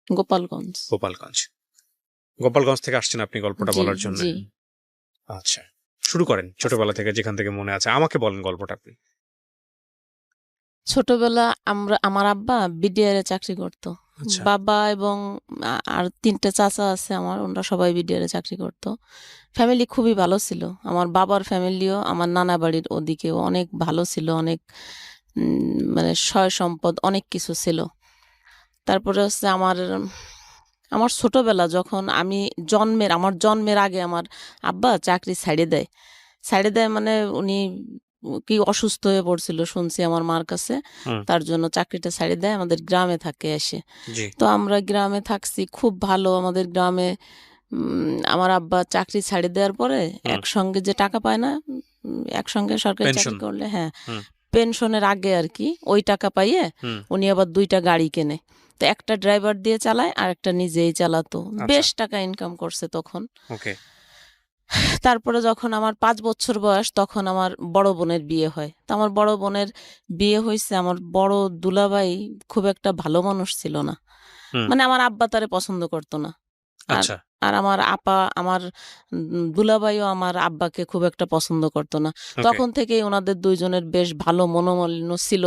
গোপালগঞ্জ। গোপালগঞ্জ। গোপালগঞ্জ থেকে আসছেন আপনি গল্পটা জি, বলার জন্য? জি। আচ্ছা, শুরু করেন ছোটবেলা থেকে, যেখান থেকে মনে আছে আমাকে বলেন গল্পটা আপনি। ছোটবেলা আমার আব্বা বিডিআর এ চাকরি করত। আচ্ছা। বাবা এবং আর ৩ চাচা আছে আমার, ওনারা সবাই বিডিআর এ চাকরি করত। ফ্যামিলি খুবই ভালো ছিল। আমার বাবার ফ্যামিলিও আমার নানা বাড়ির ওদিকেও অনেক ভালো ছিল, অনেক মানে সয় সম্পদ অনেক কিছু ছিল। তারপরে হচ্ছে আমার ছোটবেলা যখন আমার জন্মের আগে আমার আব্বা চাকরি ছাইড়ে দেয়। ছাইড়ে দেয় মানে উনি কি অসুস্থ হয়ে পড়ছিল শুনছি আমার মার কাছে। তার জন্য চাকরিটা ছাইড়ে দেয়, আমাদের গ্রামে থাকে এসে। জি। তো আমরা গ্রামে থাকছি, খুব ভালো আমাদের গ্রামে। আমার আব্বা চাকরি ছাড়ে দেওয়ার পরে একসঙ্গে যে টাকা পায় না, একসঙ্গে সরকারি চাকরি করলে, হ্যাঁ, পেনশনের আগে আর কি, ওই টাকা পাইয়ে উনি আবার 2টা গাড়ি কেনে। তো একটা ড্রাইভার দিয়ে চালায় আর একটা নিজেই চালাতো। বেশ টাকা ইনকাম করছে তখন। তারপরে যখন আমার 5 বছর বয়স তখন আমার বড় বোনের বিয়ে হয়। তো আমার বড় বোনের বিয়ে হয়েছে, আমার বড় দুলাভাই খুব একটা ভালো মানুষ ছিল না, মানে আমার আব্বা তারে পছন্দ করতো না। আর আমার আমার দুলাভাইও আমার আব্বাকে খুব একটা পছন্দ করতো না। তখন থেকেই ওনাদের 2জনের বেশ ভালো মনোমালিন্য ছিল।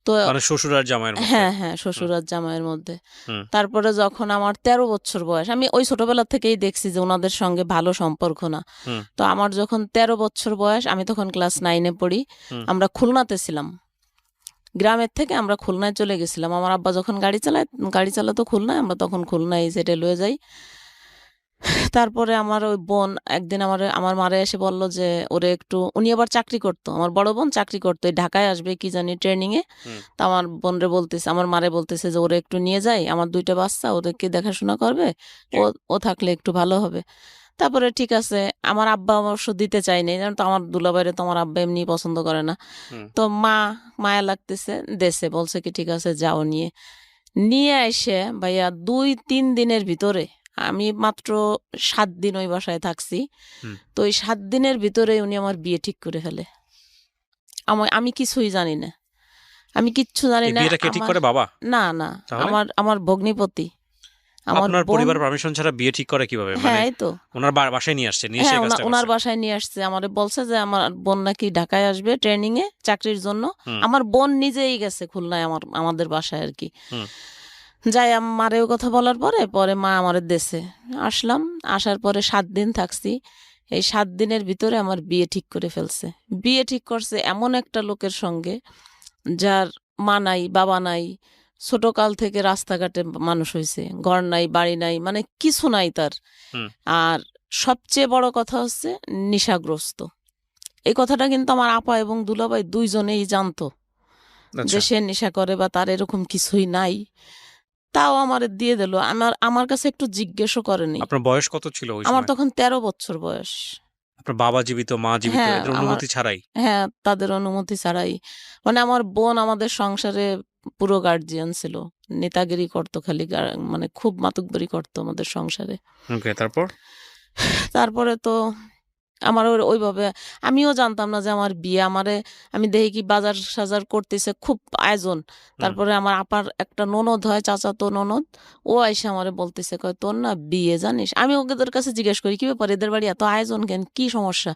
তো মানে শ্বশুর আর জামাইয়ের মধ্যে? হ্যাঁ, হ্যাঁ, শ্বশুর আর জামাইয়ের মধ্যে। তারপরে যখন আমার 13 বছর বয়স, আমি ওই ছোটবেলা থেকেই দেখছি যে ওনাদের সঙ্গে ভালো সম্পর্ক না। তো আমার যখন 13 বছর বয়স, আমি তখন ক্লাস 9 এ পড়ি। আমরা খুলনাতে ছিলাম। গ্রামের থেকে আমরা খুলনায় চলে গেছিলাম। আমার আব্বা যখন গাড়ি চালাতো খুলনায়, আমরা তখন খুলনায় সেটেল হয়ে যাই। তারপরে আমার ওই বোন একদিন আমার মারে এসে বলল যে ওরে একটু, উনি আবার চাকরি করতো, আমার বড় বোন চাকরি করতো, ঢাকায় আসবে কি জানি ট্রেনিং এ। তা আমার আমার মারে বলতেছে যে ওরে একটু নিয়ে যাই, আমার 2টা বাচ্চা, ওদেরকে দেখাশোনা করবে, ও থাকলে একটু ভালো হবে। তারপরে ঠিক আছে, আমার আব্বা অবশ্য দিতে চায়নি, জানো তো আমার দুলাভাইরে তো আমার আব্বা এমনি পছন্দ করে না। তো মায়া লাগতেছে, দেশে বলছে কি ঠিক আছে যাও, নিয়ে এসে ভাইয়া 2-3 দিনের ভিতরে, আমি মাত্র 7 দিন ওই বাসায় থাকছি। তো ওই 7 দিনের ভিতরে উনি আমার বিয়ে ঠিক করে ফেলে। আমি কিছুই জানি না, আমি কিচ্ছু জানি না। বিয়েটা কে ঠিক করে, বাবা? না, আমার ভগ্নিপতি। আপনার পরিবার পারমিশন ছাড়া বিয়ে ঠিক করে কিভাবে? হ্যাঁ, এই তো ওনার বাসায় নিয়ে আসছে, নিয়ে এসে হ্যাঁ, কাজটা ওনার করছে? বাসায় নিয়ে আসছে। আমারে বলছে যে আমার বোন নাকি ঢাকায় আসবে ট্রেনিং এ চাকরির জন্য। আমার বোন নিজেই গেছে খুলনায় আমাদের বাসায় আর কি। যাই মারেও কথা বলার পরে মা আমারে দেশে আসলাম। আসার পরে 7 দিন থাকছি। এই 7 দিনের ভিতরে আমার বিয়ে ঠিক করে ফেলছে। বিয়ে ঠিক করছে এমন একটা লোকের সঙ্গে, যার মা নাই, বাবা নাই, ছোটকাল থেকে রাস্তাঘাটে মানুষ হয়েছে, ঘর নাই, বাড়ি নাই, মানে কিছু নাই তার। আর সবচেয়ে বড় কথা হচ্ছে নেশাগ্রস্ত। এই কথাটা কিন্তু আমার আপা এবং দুলাভাই 2জনেই জানতো যে সে নেশা করে বা তার এরকম কিছুই নাই। তাও আমার দিয়ে দিল। আমার কাছে একটু জিজ্ঞেসও করেনি। আপনার বয়স কত ছিল ওই সময়? আমার তখন 13 বছর বয়স। আপনার বাবা জীবিত, মা জীবিত, এদের অনুমতি ছাড়াই? হ্যাঁ, তাদের অনুমতি ছাড়াই। মানে আমার বোন আমাদের সংসারে পুরো গার্জিয়ান ছিল, নেতাগিরি করতো খালি, মানে খুব মাতুব্বরি করতো আমাদের সংসারে। তারপরে তো আমার ওইভাবে আমিও জানতাম না যে আমার বিয়ে। আমি দেখি কি বাজার সাজার করতেছে, খুব আয়োজন। তারপরে আমার আপার একটা ননদ হয়, চাচাতো ননদ, ও আইসা আমারে বলতেছে, কয় তোর না বিয়ে জানিস। আমি ওদের কাছে জিজ্ঞেস করি কি ব্যাপার, এদের বাড়ি এত আয়োজন কেন, কি সমস্যা?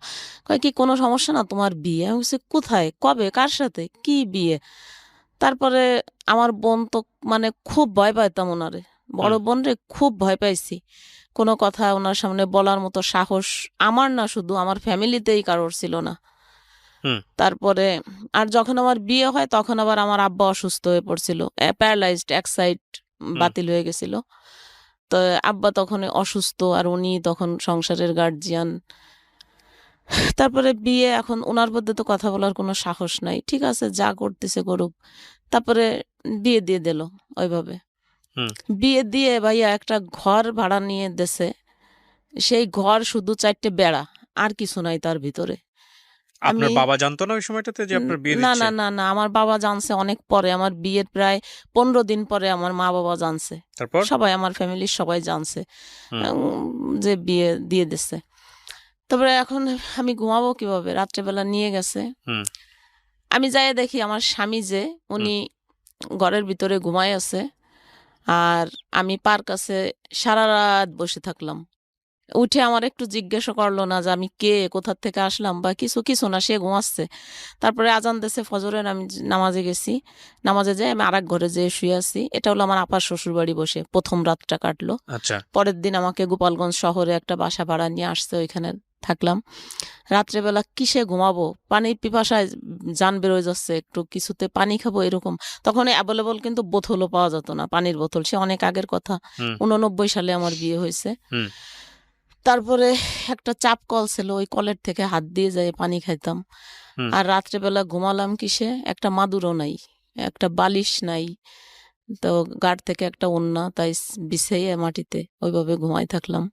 কয় কি কোনো সমস্যা না, তোমার বিয়ে। আমি বলছি কোথায়, কবে, কার সাথে, কি বিয়ে? তারপরে আমার বোন তো মানে খুব ভয় পাইতাম ওনারে, বড় বোন রে খুব ভয় পাইছি। কোনো কথা ওনার সামনে বলার মতো সাহস আমার না, শুধু আমার ফ্যামিলিতেই কারোর ছিল না। তারপরে আর যখন আমার বিয়ে হয় তখন আবার আমার আব্বা অসুস্থ হয়ে পড়ছিল, প্যারালাইজড, এক সাইড বাতিল হয়ে গেছিল। তো আব্বা তখন অসুস্থ, আর উনি তখন সংসারের গার্জিয়ান। তারপরে বিয়ে, এখন ওনার মধ্যে তো কথা বলার কোনো সাহস নাই। ঠিক আছে, যা করতেছে করুক। তারপরে বিয়ে দিয়ে দিল ওইভাবে। বিয়ে দিয়ে ভাইয়া একটা ঘর ভাড়া নিয়ে দেশে, সেই ঘর শুধু 4টে বেড়া, আর কিছু নাই তার ভিতরে। আপনার বাবা জানতো না ওই সময়টাতে যে আপনার বিয়ে দিচ্ছে? না, আমার বাবা জানছে অনেক পরে, আমার বিয়ের প্রায় 15 দিন পরে আমার মা বাবা জানছে। তারপর সবাই, আমার ফ্যামিলির সবাই জানছে যে বিয়ে দিয়ে দিচ্ছে। তারপরে এখন আমি ঘুমাবো কিভাবে, রাত্রেবেলা নিয়ে গেছে। আমি যাই দেখি আমার স্বামী যে, উনি ঘরের ভিতরে ঘুমায় আছে, আর আমি পার কাছে সারা রাত বসে থাকলাম। উঠে আমার একটু জিজ্ঞাসা করলো না যে আমি কে, কোথা থেকে আসলাম বা কিছু কিছু না, সে ঘুমাচ্ছে। তারপরে আজান দিয়েছে ফজরের, আমি নামাজে গেছি। নামাজে যাই আমি আরেক ঘরে যেয়ে শুয়ে আছি। এটা হলো আমার আপার শ্বশুর বাড়ি, বসে প্রথম রাতটা কাটলো। আচ্ছা। পরের দিন আমাকে গোপালগঞ্জ শহরে একটা বাসা ভাড়া নিয়ে আসছে, ওইখানে থাকলাম। রাত্রেবেলা কিসে ঘুমাবো, পানির পিপাসায় জান বেরোয় যাচ্ছে, একটু কিছুতে পানি খাবো এরকম। তখন অ্যাভেলেবল কিন্তু বোতলও পাওয়া যেত না, পানির বোতল, সে অনেক আগের কথা। হুম 89 সালে আমার বিয়ে হয়েছে। হুম তারপরে একটা চাপ কল ছিল, ওই কলের থেকে হাত দিয়ে যায় পানি খাইতাম। হুম আর রাত্রেবেলা ঘুমালাম কিসে, একটা মাদুরও নাই, একটা বালিশ নাই, তো গাড় থেকে একটা ওন্না তাই বিছাইয়ে মাটিতে ওইভাবে ঘুমাই থাকলাম।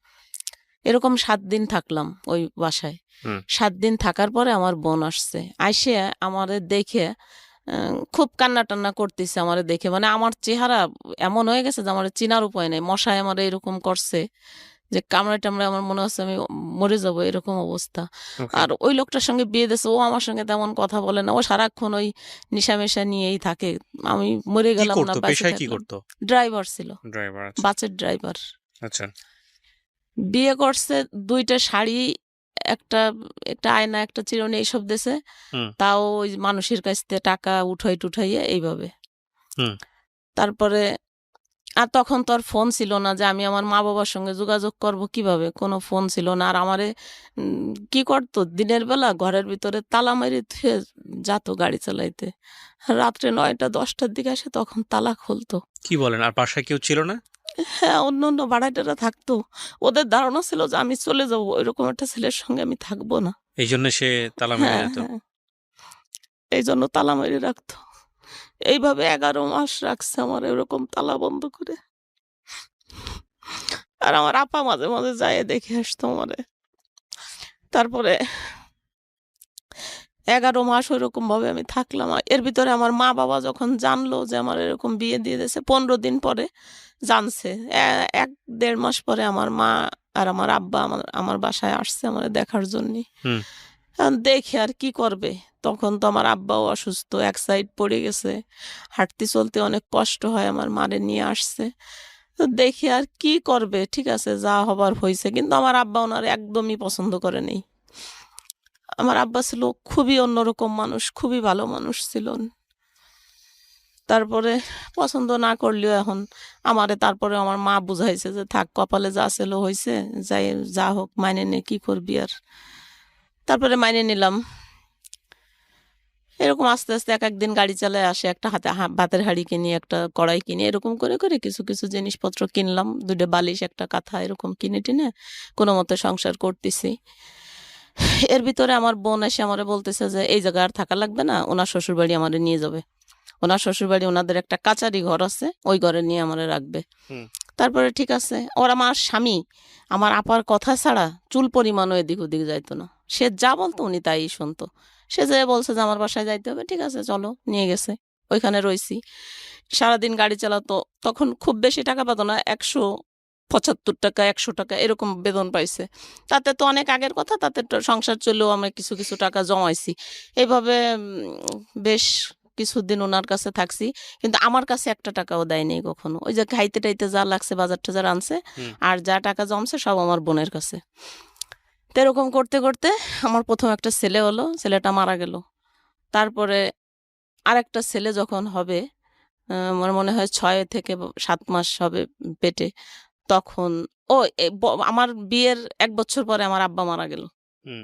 এরকম 7 দিন থাকলাম ওই বাসায়। হুম 7 দিন থাকার পরে আমার বোন আসছে, আইসে আমারে দেখে খুব কান্না টান্না করতেছে আমারে দেখে, মানে আমার চেহারা এমন হয়ে গেছে যে আমার চিনার উপায় নেই। মশায় আমার এরকম করছে যে কামড়ায় টামড়ায় আমার মনে হচ্ছে আমি মরে যাব, এরকম অবস্থা। ওকে। আর ওই লোকটার সঙ্গে বিয়ে দিয়েছে, ও আমার সঙ্গে তেমন কথা বলে না, ও সারাক্ষণ ওই নিশামেশা নিয়েই থাকে। আমি মরে কি গেলাম না, করতো, বেঁচে পেশায় কি থাকলাম। করতো? ড্রাইভার ছিল, ড্রাইভার। আচ্ছা বাসের ড্রাইভার। আচ্ছা। বিয়ে করছে, 2টা শাড়ি, একটা একটা আয়না, একটা চিরুনি, এইসব দিছে। হুম তাও ওই মানুষের কাছ থেকে টাকা উঠাই টুঠাইয়ে এইভাবে। হুম তারপরে আর তখন তো আর ফোন ছিল না যে আমি আমার মা বাবার সঙ্গে যোগাযোগ করব কিভাবে, কোনো ফোন ছিল না। আর আমারে কি করতো, দিনের বেলা ঘরের ভিতরে তালা মেরে থুয়ে যেত গাড়ি চালাইতে। রাত্রে 9টা 10টার দিকে আসে, তখন তালা খুলতো। কি বলেন, আর বাসায় কেউ ছিল না? হ্যাঁ, অন্য অন্য ভাড়াটেরা থাকতো। ওদের ধারণা ছিল যে আমি চলে যাবো, ওইরকম একটা ছেলের সঙ্গে আমি থাকবো না। এই জন্য সে তালা মেরে হ্যাঁ যেত? হ্যাঁ, এই জন্য তালা মেরে রাখতো। এইভাবে 11 মাস রাখছে আমার এরকম তালা বন্ধ করে। আর আমার আপা মাঝে মাঝে যায় দেখে আসতো আমারে। তারপরে 11 মাস ওইরকম ভাবে আমি থাকলাম। আর এর ভিতরে আমার মা বাবা যখন জানলো যে আমার এরকম বিয়ে দিয়ে দিয়েছে, 15 দিন পরে জানছে। 1-1.5 মাস পরে আমার মা আর আমার আব্বা আমার আমার বাসায় আসছে আমার দেখার জন্য। হুম দেখে আর কি করবে, তখন তো আমার আব্বাও অসুস্থ, এক সাইড পড়ে গেছে, হাঁটতে চলতে অনেক কষ্ট হয়। আমার মারে নিয়ে আসছে, তো দেখি আর কি করবে, ঠিক আছে যা হবার হয়েছে। কিন্তু আমার আব্বা ওনার একদমই পছন্দ করেনি। আমার আব্বা ছিল খুবই অন্যরকম মানুষ, খুবই ভালো মানুষ ছিলেন। তারপরে পছন্দ না করলেও এখন আমারে, তারপরে আমার মা বুঝাইছে যে থাক, কপালে যা ছিল হয়েছে, যাই যা হোক মাইনে নে, কি করবি আর। তারপরে মাইনে নিলাম। এরকম আস্তে আস্তে এক একদিন গাড়ি চালায় আসে, একটা হাতে ভাতের হাঁড়ি কিনি, একটা কড়াই কিনি, এরকম করে করে কিছু কিছু জিনিসপত্র কিনলাম, 2টা বালিশ, একটা কাঁথা, এরকম কিনে টিনে কোনো মতে সংসার করতেছি। এর ভিতরে আমার বোন এসে আমারে বলতেছে যে এই জায়গায় আর থাকা লাগবে না, ওনার শ্বশুরবাড়ি আমারে নিয়ে যাবে। ওনার শ্বশুরবাড়ি, ওনাদের একটা কাচারি ঘর আছে, ওই ঘরে নিয়ে আমারে রাখবে। হুম তারপরে ঠিক আছে, ওর আমার স্বামী আমার আপার কথা ছাড়া চুল পরিমাণও এদিক ওদিক যাইতো না। সে যা বলতো উনি তাই শুনতো। সে যে বলছে যে আমার বাসায় যাইতে হবে, ঠিক আছে চলো, নিয়ে গেছে। ওইখানে রইছি, সারাদিন গাড়ি চালাতো। তখন খুব বেশি টাকা পেতো না, 175 টাকা 100 টাকা এরকম বেতন পাইছে। তাতে তো অনেক আগের কথা, তাতে তো সংসার চললেও আমরা কিছু কিছু টাকা জমাইছি। এইভাবে বেশ কিছুদিন ওনার কাছে থাকছি। কিন্তু আমার কাছে একটা টাকাও দেয়নি কখনো। ওই যে খাইতে টাইতে যা লাগছে, বাজার টাজার আনছে, হুম আর যা টাকা জমছে সব আমার বোনের কাছে। তো এরকম করতে করতে আমার প্রথম একটা ছেলে হলো, ছেলেটা মারা গেল। তারপরে আরেকটা ছেলে যখন হবে, আমার মনে হয় 6 থেকে 7 মাস হবে পেটে, তখন ও আমার বিয়ের 1 বছর পরে আমার আব্বা মারা গেল। হুম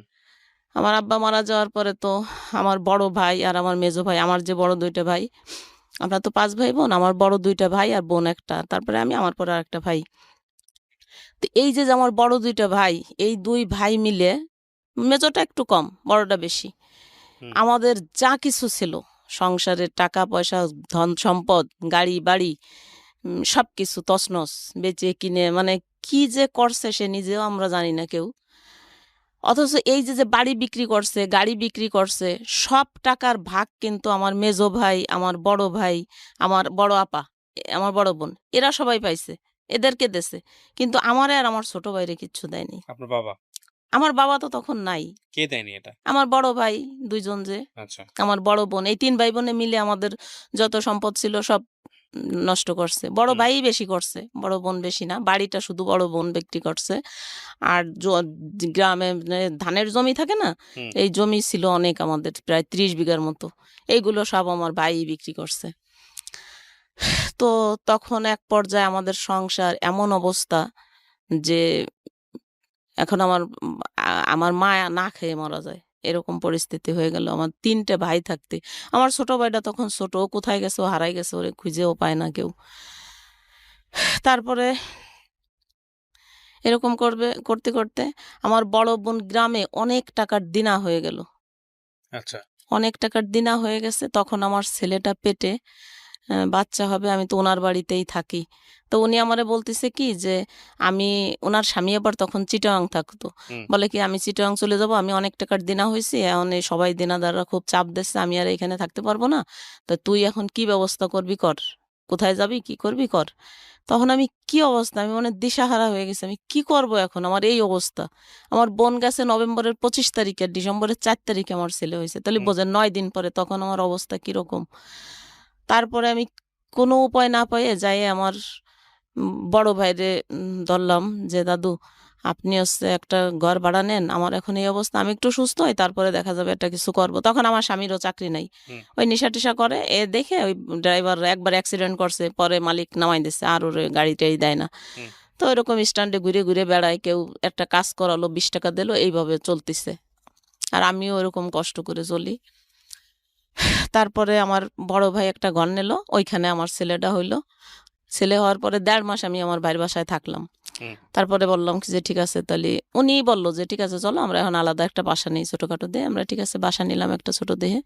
আমার আব্বা মারা যাওয়ার পরে তো আমার বড় ভাই আর আমার মেজো ভাই, আমার যে বড় 2টা ভাই, আমরা তো 5 ভাই বোন, আমার বড় 2টা ভাই আর বোন একটা, তারপরে আমি, আমার পরে আরেকটা ভাই। তো এই যে আমার বড় 2টা ভাই, এই 2 ভাই মিলে, মেজোটা একটু কম, বড়টা বেশি, হুম আমাদের যা কিছু ছিল সংসারের, টাকা পয়সা, ধন সম্পদ, গাড়ি বাড়ি, সবকিছু তছনছ বেচে কিনে, মানে কি যে করছে সে নিজেও আমরা জানি না কেউ। অথচ এই যে যে বাড়ি বিক্রি করছে, গাড়ি বিক্রি করছে, সব টাকার ভাগ কিন্তু আমার মেজো ভাই, আমার বড় ভাই, আমার বড় আপা, আমার বড় বোন, এরা সবাই পাইছে, এদেরকে দেছে। কিন্তু আমারে আর আমার ছোট ভাইরে কিচ্ছু দেয়নি। আপনার বাবা? আমার বাবা তো তখন নাই। কে দেয়নি এটা? আমার বড় ভাই 2 জন, যে আচ্ছা। আমার বড় বোন, এই 3 ভাই বোনে মিলে আমাদের যত সম্পদ ছিল সব নষ্ট করছে। বড় হুম। ভাই বেশি করছে, বড় বোন বেশি না। বাড়িটা শুধু বড় বোন বিক্রি করছে। আর গ্রামে ধানের জমি থাকে না? হুম। এই জমি ছিল অনেক আমাদের, প্রায় ৩০ বিঘার মতো। এইগুলো সব আমার ভাইই বিক্রি করছে। তো তখন এক পর্যায়ে আমাদের সংসার এমন অবস্থা যে এখন আমার মা না খেয়ে মারা যায়। এরকম পরিস্থিতি হয়ে গেল। আমার ৩ টে ভাই থাকতে। আমার ছোট ভাইটা তখন ছোট। ও কোথায় গেছে? ও হারায় গেছে। ওরে খুঁজেও পায় না কেউ। তারপরে এরকম করতে আমার বড় বোন গ্রামে অনেক টাকার দিনা হয়ে গেল। আচ্ছা। অনেক টাকার দিনা হয়ে গেছে। তখন আমার ছেলেটা পেটে বাচ্চা হবে। আমি তো উনার বাড়িতেই থাকি। তো উনি আমারে বলতেছে কি যে উনার স্বামী আবার তখন চিটাগাং থাকতো। হুম। বলে কি, "আমি চিটাগাং চলে যাবো। আমি অনেক টাকার দেনা হইছি। এখন এই সবাই দেনাদাররা খুব চাপ দিচ্ছে। আমি আর এখানে থাকতে পারবো না। তো তুই এখন কি ব্যবস্থা করবি কর। কোথায় যাবি, কি করবি কর।" তখন আমি কি অবস্থা, আমি মানে দিশাহারা হয়ে গেছি। আমি কি করব এখন? আমার এই অবস্থা। আমার বোন গেছে নভেম্বরের ২৫ তারিখে, ডিসেম্বরের ৪ তারিখে আমার ছেলে হইছে। তাহলে হুম। বোঝেন ৯ দিন পরে তখন আমার অবস্থা কিরকম। তারপরে আমি কোনো উপায় না পেয়ে যাইয়ে আমার বড় ভাইরে ধরলাম যে, "দাদু, আপনি হচ্ছে একটা ঘর ভাড়া নেন। আমার এখন এই অবস্থা। আমি একটু সুস্থ হই, তারপরে দেখা যাবে একটা কিছু করব।" তখন আমার স্বামীরও চাকরি নাই। হুম। ওই নেশা-টেশা করে। দেখে ওই ড্রাইভার একবার অ্যাক্সিডেন্ট করছে। পরে মালিক নামাই দিছে। আর ওরে গাড়ি-টাড়ি দেয় না। হুম। তো এরকম স্ট্যান্ডে ঘুরে বেড়ায়। কেউ একটা কাজ করালো, ৳২০ দিল। এইভাবে চলতিছে। আর আমিও ওরকম কষ্ট করে চলি। তারপরে আমার বড় ভাই একটা ঘর নিল। ওইখানে আমার ছেলেটা হইল। ছেলে হওয়ার পরে ১.৫ মাস আমি আমার ভাইয়ের বাসায় থাকলাম। হুম। তারপরে বললাম কি যে, "ঠিক আছে তাহলে" উনিই বলল যে, "ঠিক আছে চলো আমরা এখন আলাদা একটা বাসা নেই ছোটখাটো দেখে।" আমরা ঠিক আছে বাসা নিলাম একটা ছোট দেখে।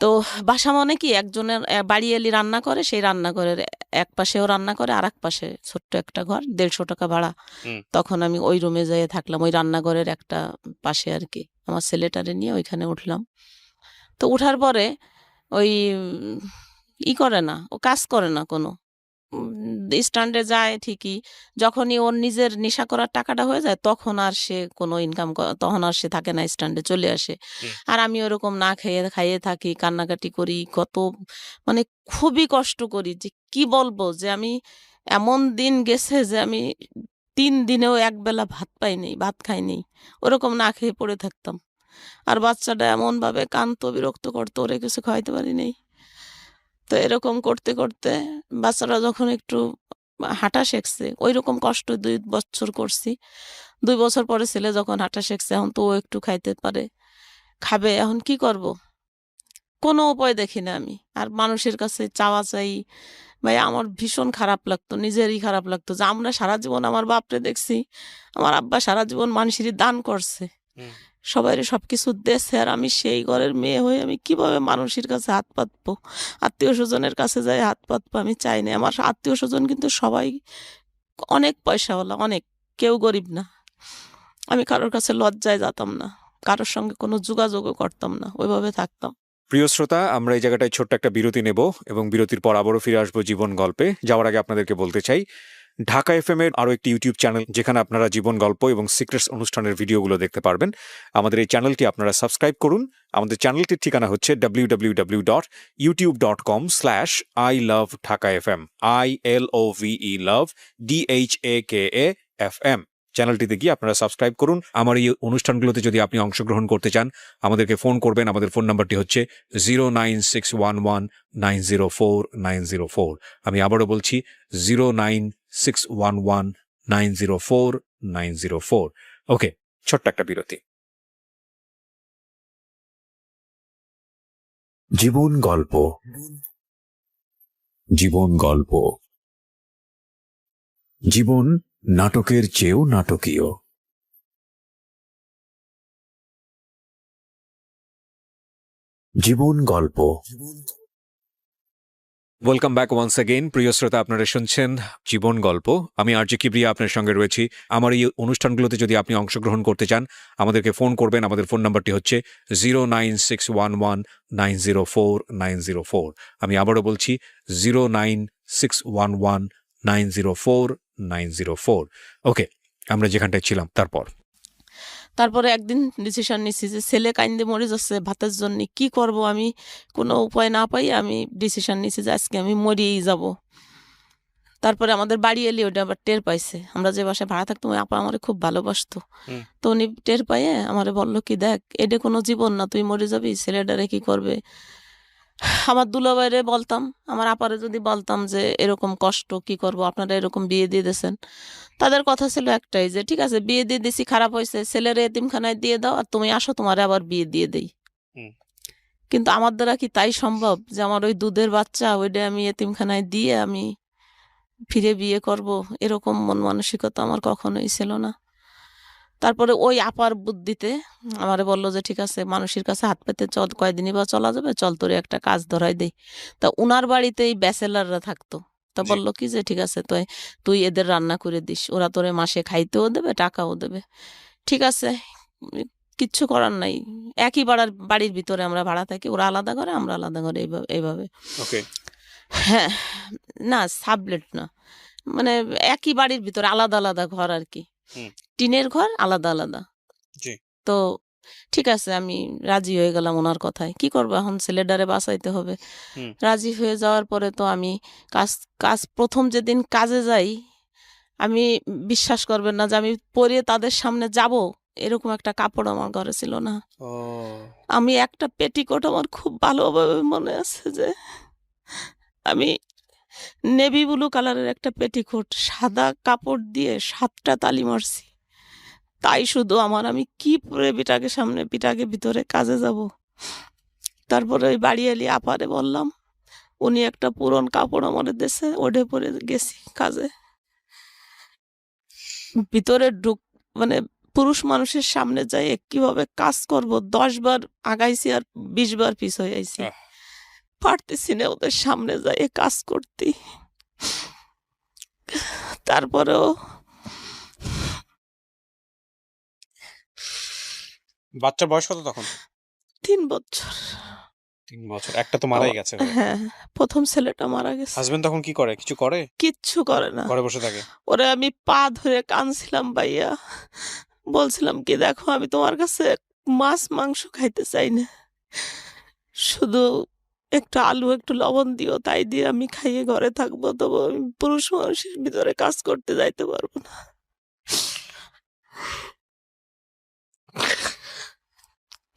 তো বাসা মানে কি, একজনের বাড়ি এলি রান্না করে, সেই রান্নাঘরের এক পাশে ও রান্না করে, আরেক পাশে ছোট্ট একটা ঘর, ৳১৫০ ভাড়া। হুম। তখন আমি ওই রুমে যেয়ে থাকলাম, ওই রান্নাঘরের একটা পাশে আরকি। আমার ছেলেটারে নিয়ে ওইখানে উঠলাম। তো উঠার পরে ওই করে না, ও কাজ করে না কোনো। স্ট্যান্ডে যায় ঠিকই। যখনই ওর নিজের নেশা করার টাকাটা হয়ে যায়, তখন আর সে কোনো ইনকাম তখন আর সে থাকে না, স্ট্যান্ডে চলে আসে। হুম। আর আমি ওরকম না খাইয়ে থাকি, কান্নাকাটি করি। মানে খুবই কষ্ট করি যে কি বলবো, যে আমি এমন দিন গেছে যে আমি ৩ দিনেও একবেলা ভাত পাইনি, ভাত খাইনি। ওরকম না খেয়ে পড়ে থাকতাম। আর বাচ্চাটা এমনভাবে কাঁদতো, বিরক্ত করতো, ওরে কিছু খাওয়াইতে পারি নাই। তো এরকম করতে বাচ্চারা যখন একটু হাঁটা শিখছে, ঐরকম কষ্ট ২ বছর করছি। ২ বছর পরে ছেলে যখন হাঁটা শিখছে, এখন তো ও একটু খাইতে পারে, খাবে। এখন কি করব? কোনো উপায় দেখি না আমি। আর মানুষের কাছে চাওয়া চাই, ভাই আমার ভীষণ খারাপ লাগতো, নিজেরই খারাপ লাগতো যে আমরা সারা জীবন আমার বাপরে দেখছি, আমার আব্বা সারা জীবন মানুষেরই দান করছে। হুম। সবাইরে সবকিছু দেছে, আর আমি সেই ঘরের মেয়ে হয়ে আমি কিভাবে মানুষের কাছে হাত পাতবো, আত্মীয়-স্বজনের কাছে যাই হাত পাতবো, আমি চাই না। আমার আত্মীয়-স্বজন কিন্তু সবাই অনেক পয়সাওয়ালা, অনেক। কেউ গরিব না। আমি কারোর কাছে লজ্জায় যেতাম না। কারোর সঙ্গে কোনো যোগাযোগও করতাম না। ওইভাবে থাকতাম। প্রিয় শ্রোতা, আমরা এই জায়গাটায় ছোট্ট একটা বিরতি নেব এবং বিরতির পর আবারও ফিরে আসবো জীবন গল্পে। যাওয়ার আগে আপনাদেরকে বলতে চাই, ঢাকা এফএম এর আরো একটি ইউটিউব চ্যানেল, যেখানে আপনারা জীবন গল্প এবং সিক্রেটস অনুষ্ঠানের ভিডিওগুলো দেখতে পারবেন। আমাদের এই চ্যানেলটি আপনারা সাবস্ক্রাইব করুন। আমাদের চ্যানেলটির ঠিকানা হচ্ছে www.youtube.com/iloveDhakaFM, ILOVE love DHAKAFM। চ্যানেলটিতে গিয়ে আপনারা সাবস্ক্রাইব করুন। আমার এই অনুষ্ঠানগুলোতে যদি আপনি অংশগ্রহণ করতে চান, আমাদেরকে ফোন করবেন। আমাদের ফোন নাম্বারটি হচ্ছে 09611904904। আমি আবারও বলছি 09611904904। ওকে, ছোট্ট একটা বিরতি। জীবন গল্প, জীবন গল্প, জীবন নাটকের চেয়েও নাটকীয়। জীবন গল্প। Welcome back once again. প্রিয় শ্রোতা, আপনারা শুনছেন জীবন গল্প। আমি আরজে কিবরিয়া আপনার সঙ্গে রয়েছি। আমার এই অনুষ্ঠানগুলোতে যদি আপনি অংশগ্রহণ করতে চান, আমাদেরকে ফোন করবেন। আমাদের ফোন নাম্বারটি হচ্ছে 09611904904। আমি আবারও বলছি 09611904904। ওকে, আমরা যেখানটায় ছিলাম তারপর। তারপরে একদিন ডিসিশন নিছি যে ছেলে কাইন্দে মরে যাচ্ছে ভাতের জন্য, কি করব আমি, কোনো উপায় না পাই আমি ডিসিশন নিছি যে আজকে আমি মরিয়েই যাব। তারপরে আমাদের বাড়ি এলি ওটা আবার টের পাইছে, আমরা যে বাসায় ভাড়া থাকতাম ওই আপা আমারে খুব ভালোবাসতো। হুম। তো উনি টের পাইয়ে আমারে বলল কি, দেখ এটা কোনো জীবন না, তুই মরে যাবি, ছেলেটারে কি করবে। আমার দুলাভাইরে বলতাম, আমার আপারে যদি বলতাম যে এরকম কষ্ট, কি করব, আপনারা এরকম বিয়ে দিয়ে দিয়েছেন, তাদের কথা ছিল একটাই যে ঠিক আছে বিয়ে দিয়ে দিছি, খারাপ হয়েছে, ছেলের এতিমখানায় দিয়ে দাও আর তুমি আসো, তোমারে আবার বিয়ে দিয়ে দেই। হুম। কিন্তু আমার দ্বারা কি তাই সম্ভব যে আমার ওই দুধের বাচ্চা ওইটা আমি এতিমখানায় দিয়ে আমি ফিরে বিয়ে করব? এরকম মন মানসিকতা আমার কখনোই ছিল না। তারপরে ওই আপার বুদ্ধিতে আমারে বলল যে ঠিক আছে মানুষের কাছে হাত পেতে চল, কয়দিনই বা চলা যাবে, চল তোরে একটা কাজ ধরাই দেই। তা উনার বাড়িতেই ব্যাচেলাররা থাকতো। তা জি। বলল কি যে ঠিক আছে তুই এদের রান্না করে দিস, ওরা তোরে মাসে খাইতেও দেবে, টাকাও দেবে। ঠিক আছে, কিচ্ছু করার নাই। একই বাড়ির ভিতরে আমরা ভাড়া থাকি, ওরা আলাদা ঘরে আমরা আলাদা ঘরে, এইভাবে। ওকে। হ্যাঁ, না সাবলেট না, মানে একই বাড়ির ভিতরে আলাদা আলাদা ঘর আর কি, হুম। টিনের ঘর আলাদা আলাদা। জি। তো ঠিক আছে আমি রাজি হয়ে গেলাম ওনার কথায়, কি করবো এখন, ছেলেটারে বাঁচাইতে হবে। হুম। রাজি হয়ে যাওয়ার পরে তো আমি কাজ কাজ প্রথম যেদিন কাজে যাই, আমি বিশ্বাস করবেন না যে আমি পরে তাদের সামনে যাব এরকম একটা কাপড় আমার ঘরে ছিল না। ও। আমি একটা পেটিকোট আমার খুব ভালোভাবে মনে আছে যে আমি নেভি ব্লু কালারের একটা পেটিকোট সাদা কাপড় দিয়ে 7টা তালি মারছি। তাই শুধু আমার, আমি কি পরে পিটাকে ভিতরে কাজে যাব। তারপরে ওই বাড়ি এলি আপারে বললাম, উনি একটা পুরন কাপড় আমার দেশে ওঠে পরে গেছি কাজে। ভিতরে মানে পুরুষ মানুষের সামনে যাই কিভাবে কাজ করব, 10 বার আগাইছি আর 20 বার পিছ হয়ে আইছি, আহ। পারতেছি না ওদের সামনে যাই কাজ করতে। তারপরেও বাচ্চার বয়স কত তখন? 3 বছর। 3 বছর। একটা তো মারাই গেছে ভাই। হ্যাঁ, প্রথম ছেলেটা মারা গেছে। হাজবেন্ড তখন কি করে? কিছু করে? কিচ্ছু করে না। ঘরে বসে থাকে? ওরে আমি পা ধরে কাঁদছিলাম ভাইয়া, বলছিলাম কি দেখো আমি তোমার কাছে মাছ মাংস খাইতে চাই না, শুধু একটু আলু একটু লবণ দিও, তাই দিয়ে আমি খাইয়ে ঘরে থাকবো, তবু আমি পুরুষ মানুষের ভিতরে কাজ করতে যাইতে পারবো না।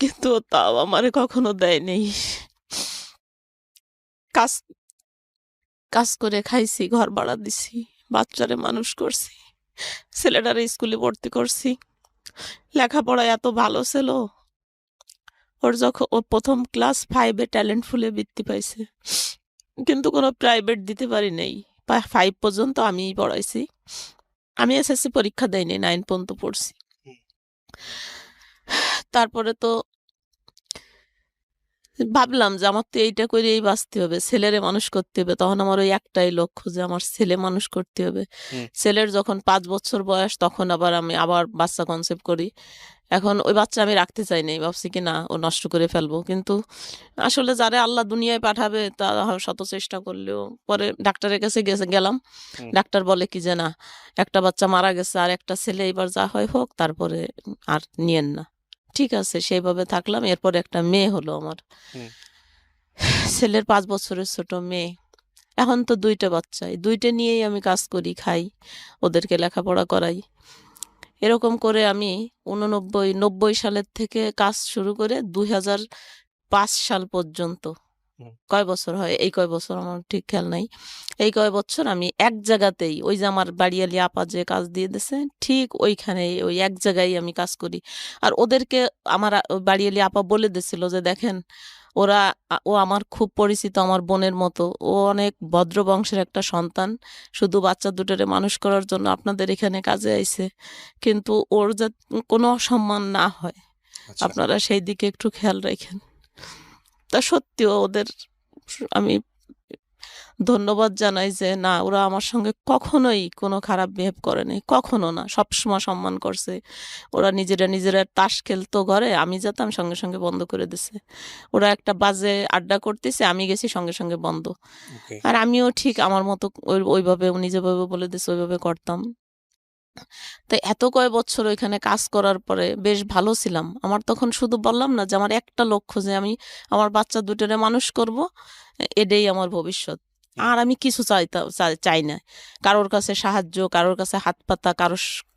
কিন্তু ও তাও আমারে কখনো দেয়নি। কাজ কাজ করে খাইছি, ঘর ভাড়া দিছি, বাচ্চারে মানুষ করছি, ছেলেটারে স্কুলে ভর্তি করছি, লেখাপড়ায় এত ভালো ছিল। ওর যখন ও প্রথম ক্লাস 5-এ ট্যালেন্ট ফুলে বৃত্তি পাইছে, কিন্তু কোনো প্রাইভেট দিতে পারি নাই। 5 পর্যন্ত আমিই পড়াইছি, আমি এসএসসি পরীক্ষা দেয়নি, 9 পর্যন্ত পড়ছি। তারপরে তো ভাবলাম যে আমার তো এইটা করেই বাঁচতে হবে, ছেলেরে মানুষ করতে হবে। তখন আমার ওই একটাই লক্ষ্য যে আমার ছেলে মানুষ করতে হবে। হুম। ছেলের যখন 5 বছর বয়স তখন আমি আবার বাচ্চা কনসেপ্ট করি। এখন ওই বাচ্চা আমি রাখতে চাই নাই, ভাবছি কি না ও নষ্ট করে ফেলবো। কিন্তু আসলে যারা আল্লাহ দুনিয়ায় পাঠাবে তারা শত চেষ্টা করলেও, পরে ডাক্তারের কাছে গেলাম। হুম। ডাক্তার বলে কি যে না, একটা বাচ্চা মারা গেছে আর একটা ছেলে, এবার যা হয় হোক, তারপরে আর নিয়েন না। ঠিক আছে সেইভাবে থাকলাম। এরপরে একটা মেয়ে হলো আমার, হুম। ছেলের 5 বছরের ছোট মেয়ে। এখন তো 2টা বাচ্চা, এই 2টা নিয়েই আমি কাজ করি, খাই, ওদেরকে লেখাপড়া করাই। এরকম করে আমি 90 সালের থেকে কাজ শুরু করে 2005 সাল পর্যন্ত, হুম। কয় বছর হয়, এই কয় বছর আমার ঠিক খেয়াল নাই, এই কয় বছর আমি এক জায়গাতেই, ওই যে আমার বাড়িয়ালি আপা যে কাজ দিয়ে দিয়েছে ঠিক ওইখানেই, ওই এক জায়গায় আমি কাজ করি। আর ওদেরকে আমার ওই বাড়িয়ালি আপা বলে দিয়েছিল যে দেখেন ও আমার খুব পরিচিত, আমার বোনের মতো, ও অনেক ভদ্র বংশের একটা সন্তান, শুধু বাচ্চা দুটোরে মানুষ করার জন্য আপনাদের এখানে কাজে আইছে, কিন্তু ওর যাতে কোনো অসম্মান না হয় আচ্ছা। আপনারা সেই দিকে একটু খেয়াল রাখেন। তা সত্যিও ওদের আমি ধন্যবাদ জানাই যে না, ওরা আমার সঙ্গে কখনোই কোনো খারাপ বিহেভ করেনি, কখনো না, সবসময় সম্মান করছে। ওরা নিজেরা তাস খেলতো ঘরে, আমি যেতাম সঙ্গে সঙ্গে বন্ধ করে দিছে। ওরা একটা বাজে আড্ডা করতেছে, আমি গেছি সঙ্গে সঙ্গে বন্ধ। ওকে। আর আমিও ঠিক আমার মতো ওইভাবে উনি যেভাবে বলে দিছে ওইভাবে করতাম। তো এত কয় বছর ওইখানে কাজ করার পরে বেশ ভালো ছিলাম। আমার তখন শুধু বললাম না যে আমার একটা লক্ষ্য যে আমি আমার বাচ্চা দুটোরে মানুষ করব, এটাই আমার ভবিষ্যৎ। হুম। আর আমি কিছু চাই না। কারোর কাছে সাহায্য, কারোর কাছে হাত পাতা,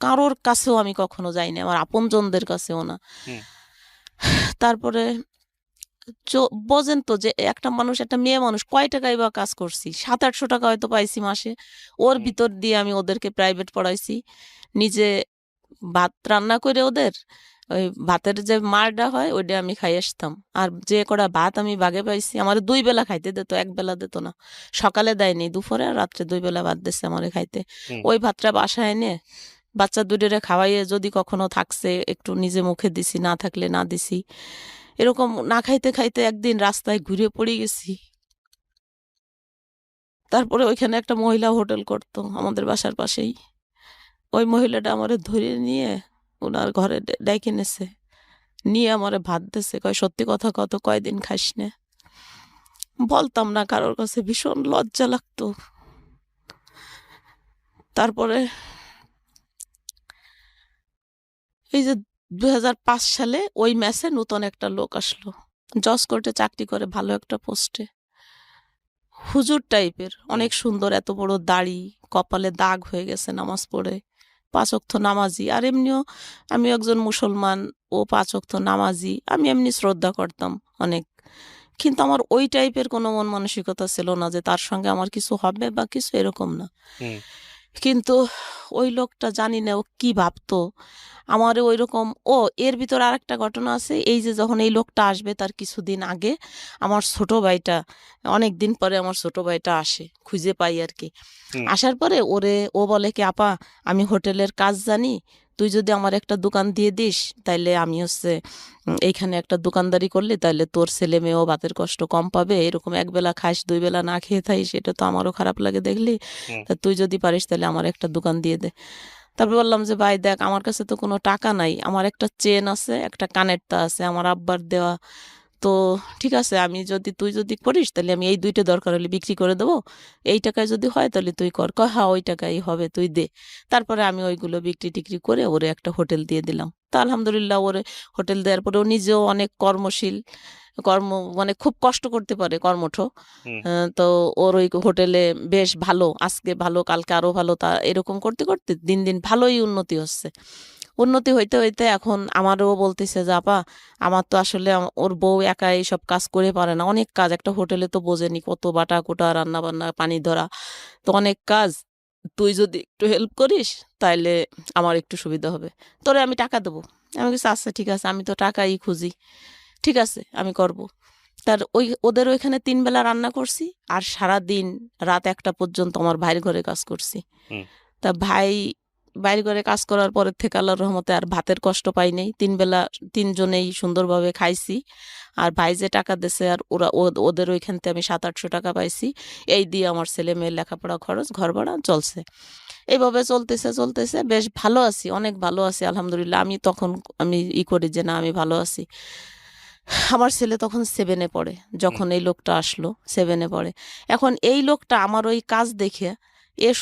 কারোর কাছেও আমি কখনো যাই না, আমার আপনজনদের কাছেও না। হুম। তারপরে বোঝেন তো যে একটা মানুষ, একটা মেয়ে মানুষ কয় টাকাই বা কাজ করছি, 700-800 টাকা হয়তো পাইছি মাসে। ওর হুম। ভিতর দিয়ে আমি ওদেরকে প্রাইভেট পড়াইছি, নিজে ভাত রান্না করে ওদের ওই ভাতের যে মারটা হয় ওইটা আমি খাই আসতাম। আর যে কটা ভাত আমি বাগে পাইছি আমার 2 বেলা খাইতে দিত, 1 বেলা দিত না। সকালে দেয়নি, দুপুরে আর রাত্রে 2 বেলা ভাত দিচ্ছে আমারে খাইতে। হুম। ওই ভাতটা বাসায় এনে বাচ্চা দুটোরে খাওয়াইয়ে যদি কখনো থাকছে একটু নিজে মুখে দিছি, না থাকলে না দিছি। এরকম না খাইতে খাইতে একদিন রাস্তায় ঘুরে পড়ে গেছি। তারপরে ওইখানে একটা মহিলা হোটেল করতো আমাদের বাসার পাশেই। ওই মহিলাটা আমারে ধরে নিয়ে ওনার ঘরে ডাইকে নেছে, নিয়ে আমারে ভাত দিছে, কয় সত্যি কথা কত, কয়দিন খাস না। বলতাম না কারোর কাছে, ভীষণ লজ্জা লাগতো। তারপরে এই যে 2005 সালে ওই ম্যাচে নতুন একটা লোক আসলো, জজ কোর্টে চাকরি করে, ভালো একটা পোস্টে, হুজুর টাইপের, অনেক সুন্দর, এত বড় দাড়ি, কপালে দাগ হয়ে গেছে নামাজ পড়ে, 5 ওয়াক্ত নামাজি। আর এমনিও আমি একজন মুসলমান, ও 5 ওয়াক্ত নামাজি, আমি এমনি শ্রদ্ধা করতাম অনেক। কিন্তু আমার ওই টাইপের কোনো মন মানসিকতা ছিল না যে তার সঙ্গে আমার কিছু হবে বা কিছু, এরকম না। হুম। কিন্তু ওই লোকটা জানি না ও কি ভাবতো আমারে ওইরকম। ও এর ভিতর আরেকটা ঘটনা আছে, এই যে যখন এই লোকটা আসবে তার কিছুদিন আগে আমার ছোট ভাইটা, অনেক দিন পরে আমার ছোট ভাইটা আসে, খুঁজে পাই আর কি। হুম। আসার পরে ও বলে কি, আপা আমি হোটেলের কাজ জানি, তুই যদি আমার একটা দোকান দিয়ে দিস তাইলে আমি এইখানে একটা দোকানদারি করলে তাইলে তোর ছেলে মেয়েও ভাতের কষ্ট কম পাবে, এরকম একবেলা খাস 2 বেলা না খেয়ে থাইস, এটা তো আমারও খারাপ লাগে দেখলি, হুম। তা তুই যদি পারিস তাহলে আমার একটা দোকান দিয়ে দে। তারপর বললাম যে ভাই দেখ, আমার কাছে তো কোনো টাকা নাই, আমার একটা চেন আছে, একটা কানেরটা আছে আমার আব্বার দেওয়া, তো ঠিক আছে, তুই যদি করিস তাহলে আমি এই 2টা দরকার হলে বিক্রি করে দেবো, এই টাকায় যদি হয় তাহলে তুই কর। কয় হ্যাঁ ওই টাকাই হবে, তুই দে। তারপরে আমি ওইগুলো বিক্রি টিক্রি করে ওরে একটা হোটেল দিয়ে দিলাম। তা আলহামদুলিল্লাহ ওরে হোটেল দেওয়ার পরে ও নিজেও অনেক কর্মশীল, কর্ম মানে খুব কষ্ট করতে পারে, কর্মঠ। হুম। তো ওর ওই হোটেলে বেশ ভালো, আজকে ভালো কালকে আরো ভালো, তা এরকম করতে করতে দিন দিন ভালোই উন্নতি হচ্ছে। উন্নতি হইতে হইতে এখন আমারও বলতেছে যে আপা, আমার তো আসলে ওর বউ একা এইসব কাজ করে পারে না, অনেক কাজ, একটা হোটেলে তো বোঝেনি কত বাটা কোটা, রান্না বান্না, পানি ধরা, তো অনেক কাজ, তুই যদি একটু হেল্প করিস তাইলে আমার একটু সুবিধা হবে, তোরে আমি টাকা দেবো। আমি কিছু আচ্ছা ঠিক আছে, আমি তো টাকাই খুঁজি, ঠিক আছে আমি করব। ওদের ওইখানে 3 বেলা রান্না করছি, আর সারা দিন রাত 1টা পর্যন্ত আমার ভাইয়ের ঘরে কাজ করছি। হুম। তা ভাই বাইরে ঘরে কাজ করার পরের থেকে আল্লাহর রহমতে আর ভাতের কষ্ট পাই নাই, 3 বেলা 3 জনেই সুন্দরভাবে খাইছি। আর ভাই যে টাকা দিছে আর ওদের ওইখান থেকে আমি 700-800 টাকা পাইছি, এই দিয়ে আমার ছেলে মেয়ের লেখাপড়া খরচ, ঘর ভাড়া চলছে। এইভাবে চলতেছে চলতেছে, বেশ ভালো আছি, অনেক ভালো আছি আলহামদুলিল্লাহ। আমি করি যে না আমি ভালো আছি। আমার ছেলে তখন 7-এ পড়ে, যখন এই লোকটা আসলো 7-এ পড়ে। এখন এই লোকটা আমার ওই কাজ দেখে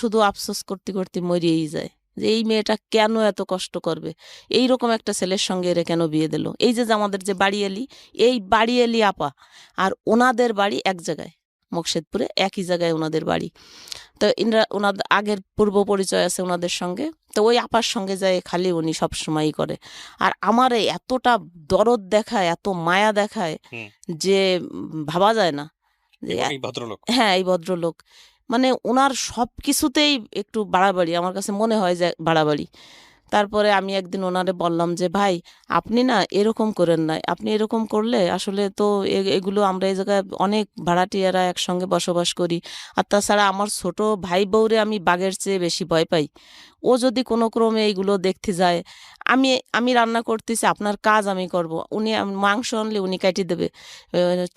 শুধু আফসোস করতে করতে মরিয়েই যায় যে এই মেয়েটা কেন এত কষ্ট করবে, এইরকম একটা ছেলের সঙ্গে এরা কেন বিয়ে দিল। এই যে আমাদের যে বাড়িয়ালি, এই বাড়িয়ালি আপা আর ওনাদের বাড়ি এক জায়গায়, মোকশেদপুরে একই জায়গায় ওনাদের বাড়ি। তো ওনাদের আগের পূর্ব পরিচয় আছে ওনাদের সঙ্গে, তো ওই আপার সঙ্গে যায় খালি উনি সবসময়ই করে। আর আমারে এতটা দরদ দেখায়, এত মায়া দেখায় হুম। যে ভাবা যায় না যে এই ভদ্রলোক। হ্যাঁ এই ভদ্রলোক, মানে ওনার সব কিছুতেই একটু বাড়াবাড়ি, আমার কাছে মনে হয় যে বাড়াবাড়ি। তারপরে আমি একদিন ওনারে বললাম যে ভাই আপনি না এরকম করেন না, আপনি এরকম করলে আসলে তো এগুলো আমরা এই জায়গায় অনেক ভাড়াটিয়ারা একসঙ্গে বসবাস করি, আর তাছাড়া আমার ছোট ভাই বউরে আমি বাঘের চেয়ে বেশি ভয় পাই। ও যদি কোনো ক্রমে এইগুলো দেখতে যায়, আমি আমি রান্না করতেছি, আপনার কাজ আমি করব, মাংস আনলে উনি কাটি দেবে,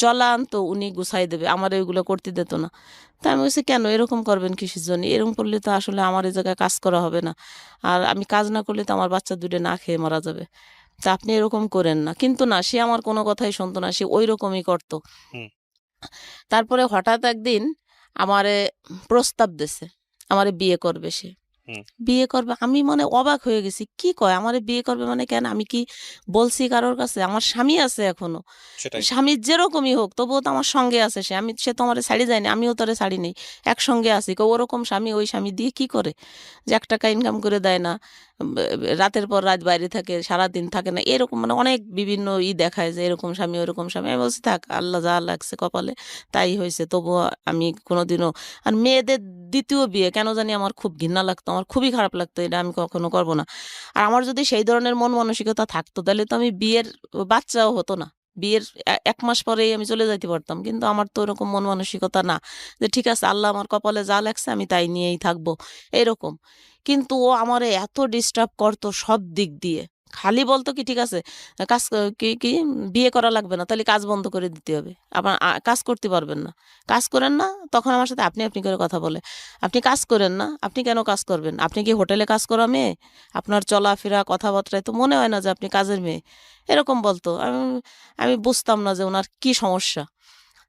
চলা আনতো উনি গুছাই দেবে, আমার ওইগুলো করতে দিত না। তা আমি বলছি কেন এরকম করবেন কিসের জন্য, এরকম করলে তো আসলে আমার এই জায়গায় কাজ করা হবে না, আর আমি কাজ না করলে তো আমার বাচ্চা দুটো না খেয়ে মারা যাবে, তা আপনি এরকম করেন না। কিন্তু না, সে আমার কোনো কথাই শুনতো না, সে ওই রকমই করতো। হুম। তারপরে হঠাৎ একদিন আমারে প্রস্তাব দিছে, আমারে বিয়ে করবে সে। হুম। বিয়ে করবে, আমি মানে অবাক হয়ে গেছি। কি কয় আমারে বিয়ে করবে মানে কেন? আমি কি বলছি কারোর কাছে? আমার স্বামী আছে এখনো। সেটাই। স্বামী যেরকমই হোক তবুও তো আমার সঙ্গে আছে সে। সে তো আমারে ছাইড়ে যায়নি, আমিও তারে ছাড়ি নাই। একসঙ্গে আছি। কই ওরকম স্বামী ওই স্বামী দিয়ে কি করে? যে ৳১ ইনকাম করে দেয় না। রাতের পর রাত বাইরে থাকে, সারাদিন থাকে না। এরকম মানে অনেক বিভিন্ন দেখায় যে এরকম স্বামী, ওরকম স্বামী। আমি বলছি থাক, আল্লাহ যা লাগছে কপালে তাই হইছে। তবুও আমি কোনোদিনও আর মেয়েদের ২য় বিয়ে কেন জানি আমার খুব ঘৃণা লাগতো। আমার খুবই খারাপ লাগতো। এটা আমি কখনো করব না। আর আমার যদি সেই ধরনের মন মানসিকতা থাকতো তাহলে তো আমি বিয়ের বাচ্চাও হতো না। বিয়ের ১ মাস পরেই আমি চলে যাইতে পারতাম। কিন্তু আমার তো ওরকম মন মানসিকতা না। যে ঠিক আছে আল্লাহ আমার কপালে যা লেখছে আমি তাই নিয়েই থাকবো, এরকম। কিন্তু ও আমারে এত ডিস্টার্ব করতো সব দিক দিয়ে। খালি বলতো কি ঠিক আছে কাজ কি বিয়ে করা লাগবে না। তাহলে কাজ বন্ধ করে দিতে হবে। আবার কাজ করতে পারবেন না। কাজ করেন না, তখন আমার সাথে আপনি, আপনি করে কথা বলে। আপনি কাজ করেন না, আপনি কেন কাজ করবেন? আপনি কি হোটেলে কাজ করা মেয়ে? আপনার চলাফেরা কথাবার্তায় তো মনে হয় না যে আপনি কাজের মেয়ে। এরকম বলতো। আমি আমি বুঝতাম না যে উনার কি সমস্যা।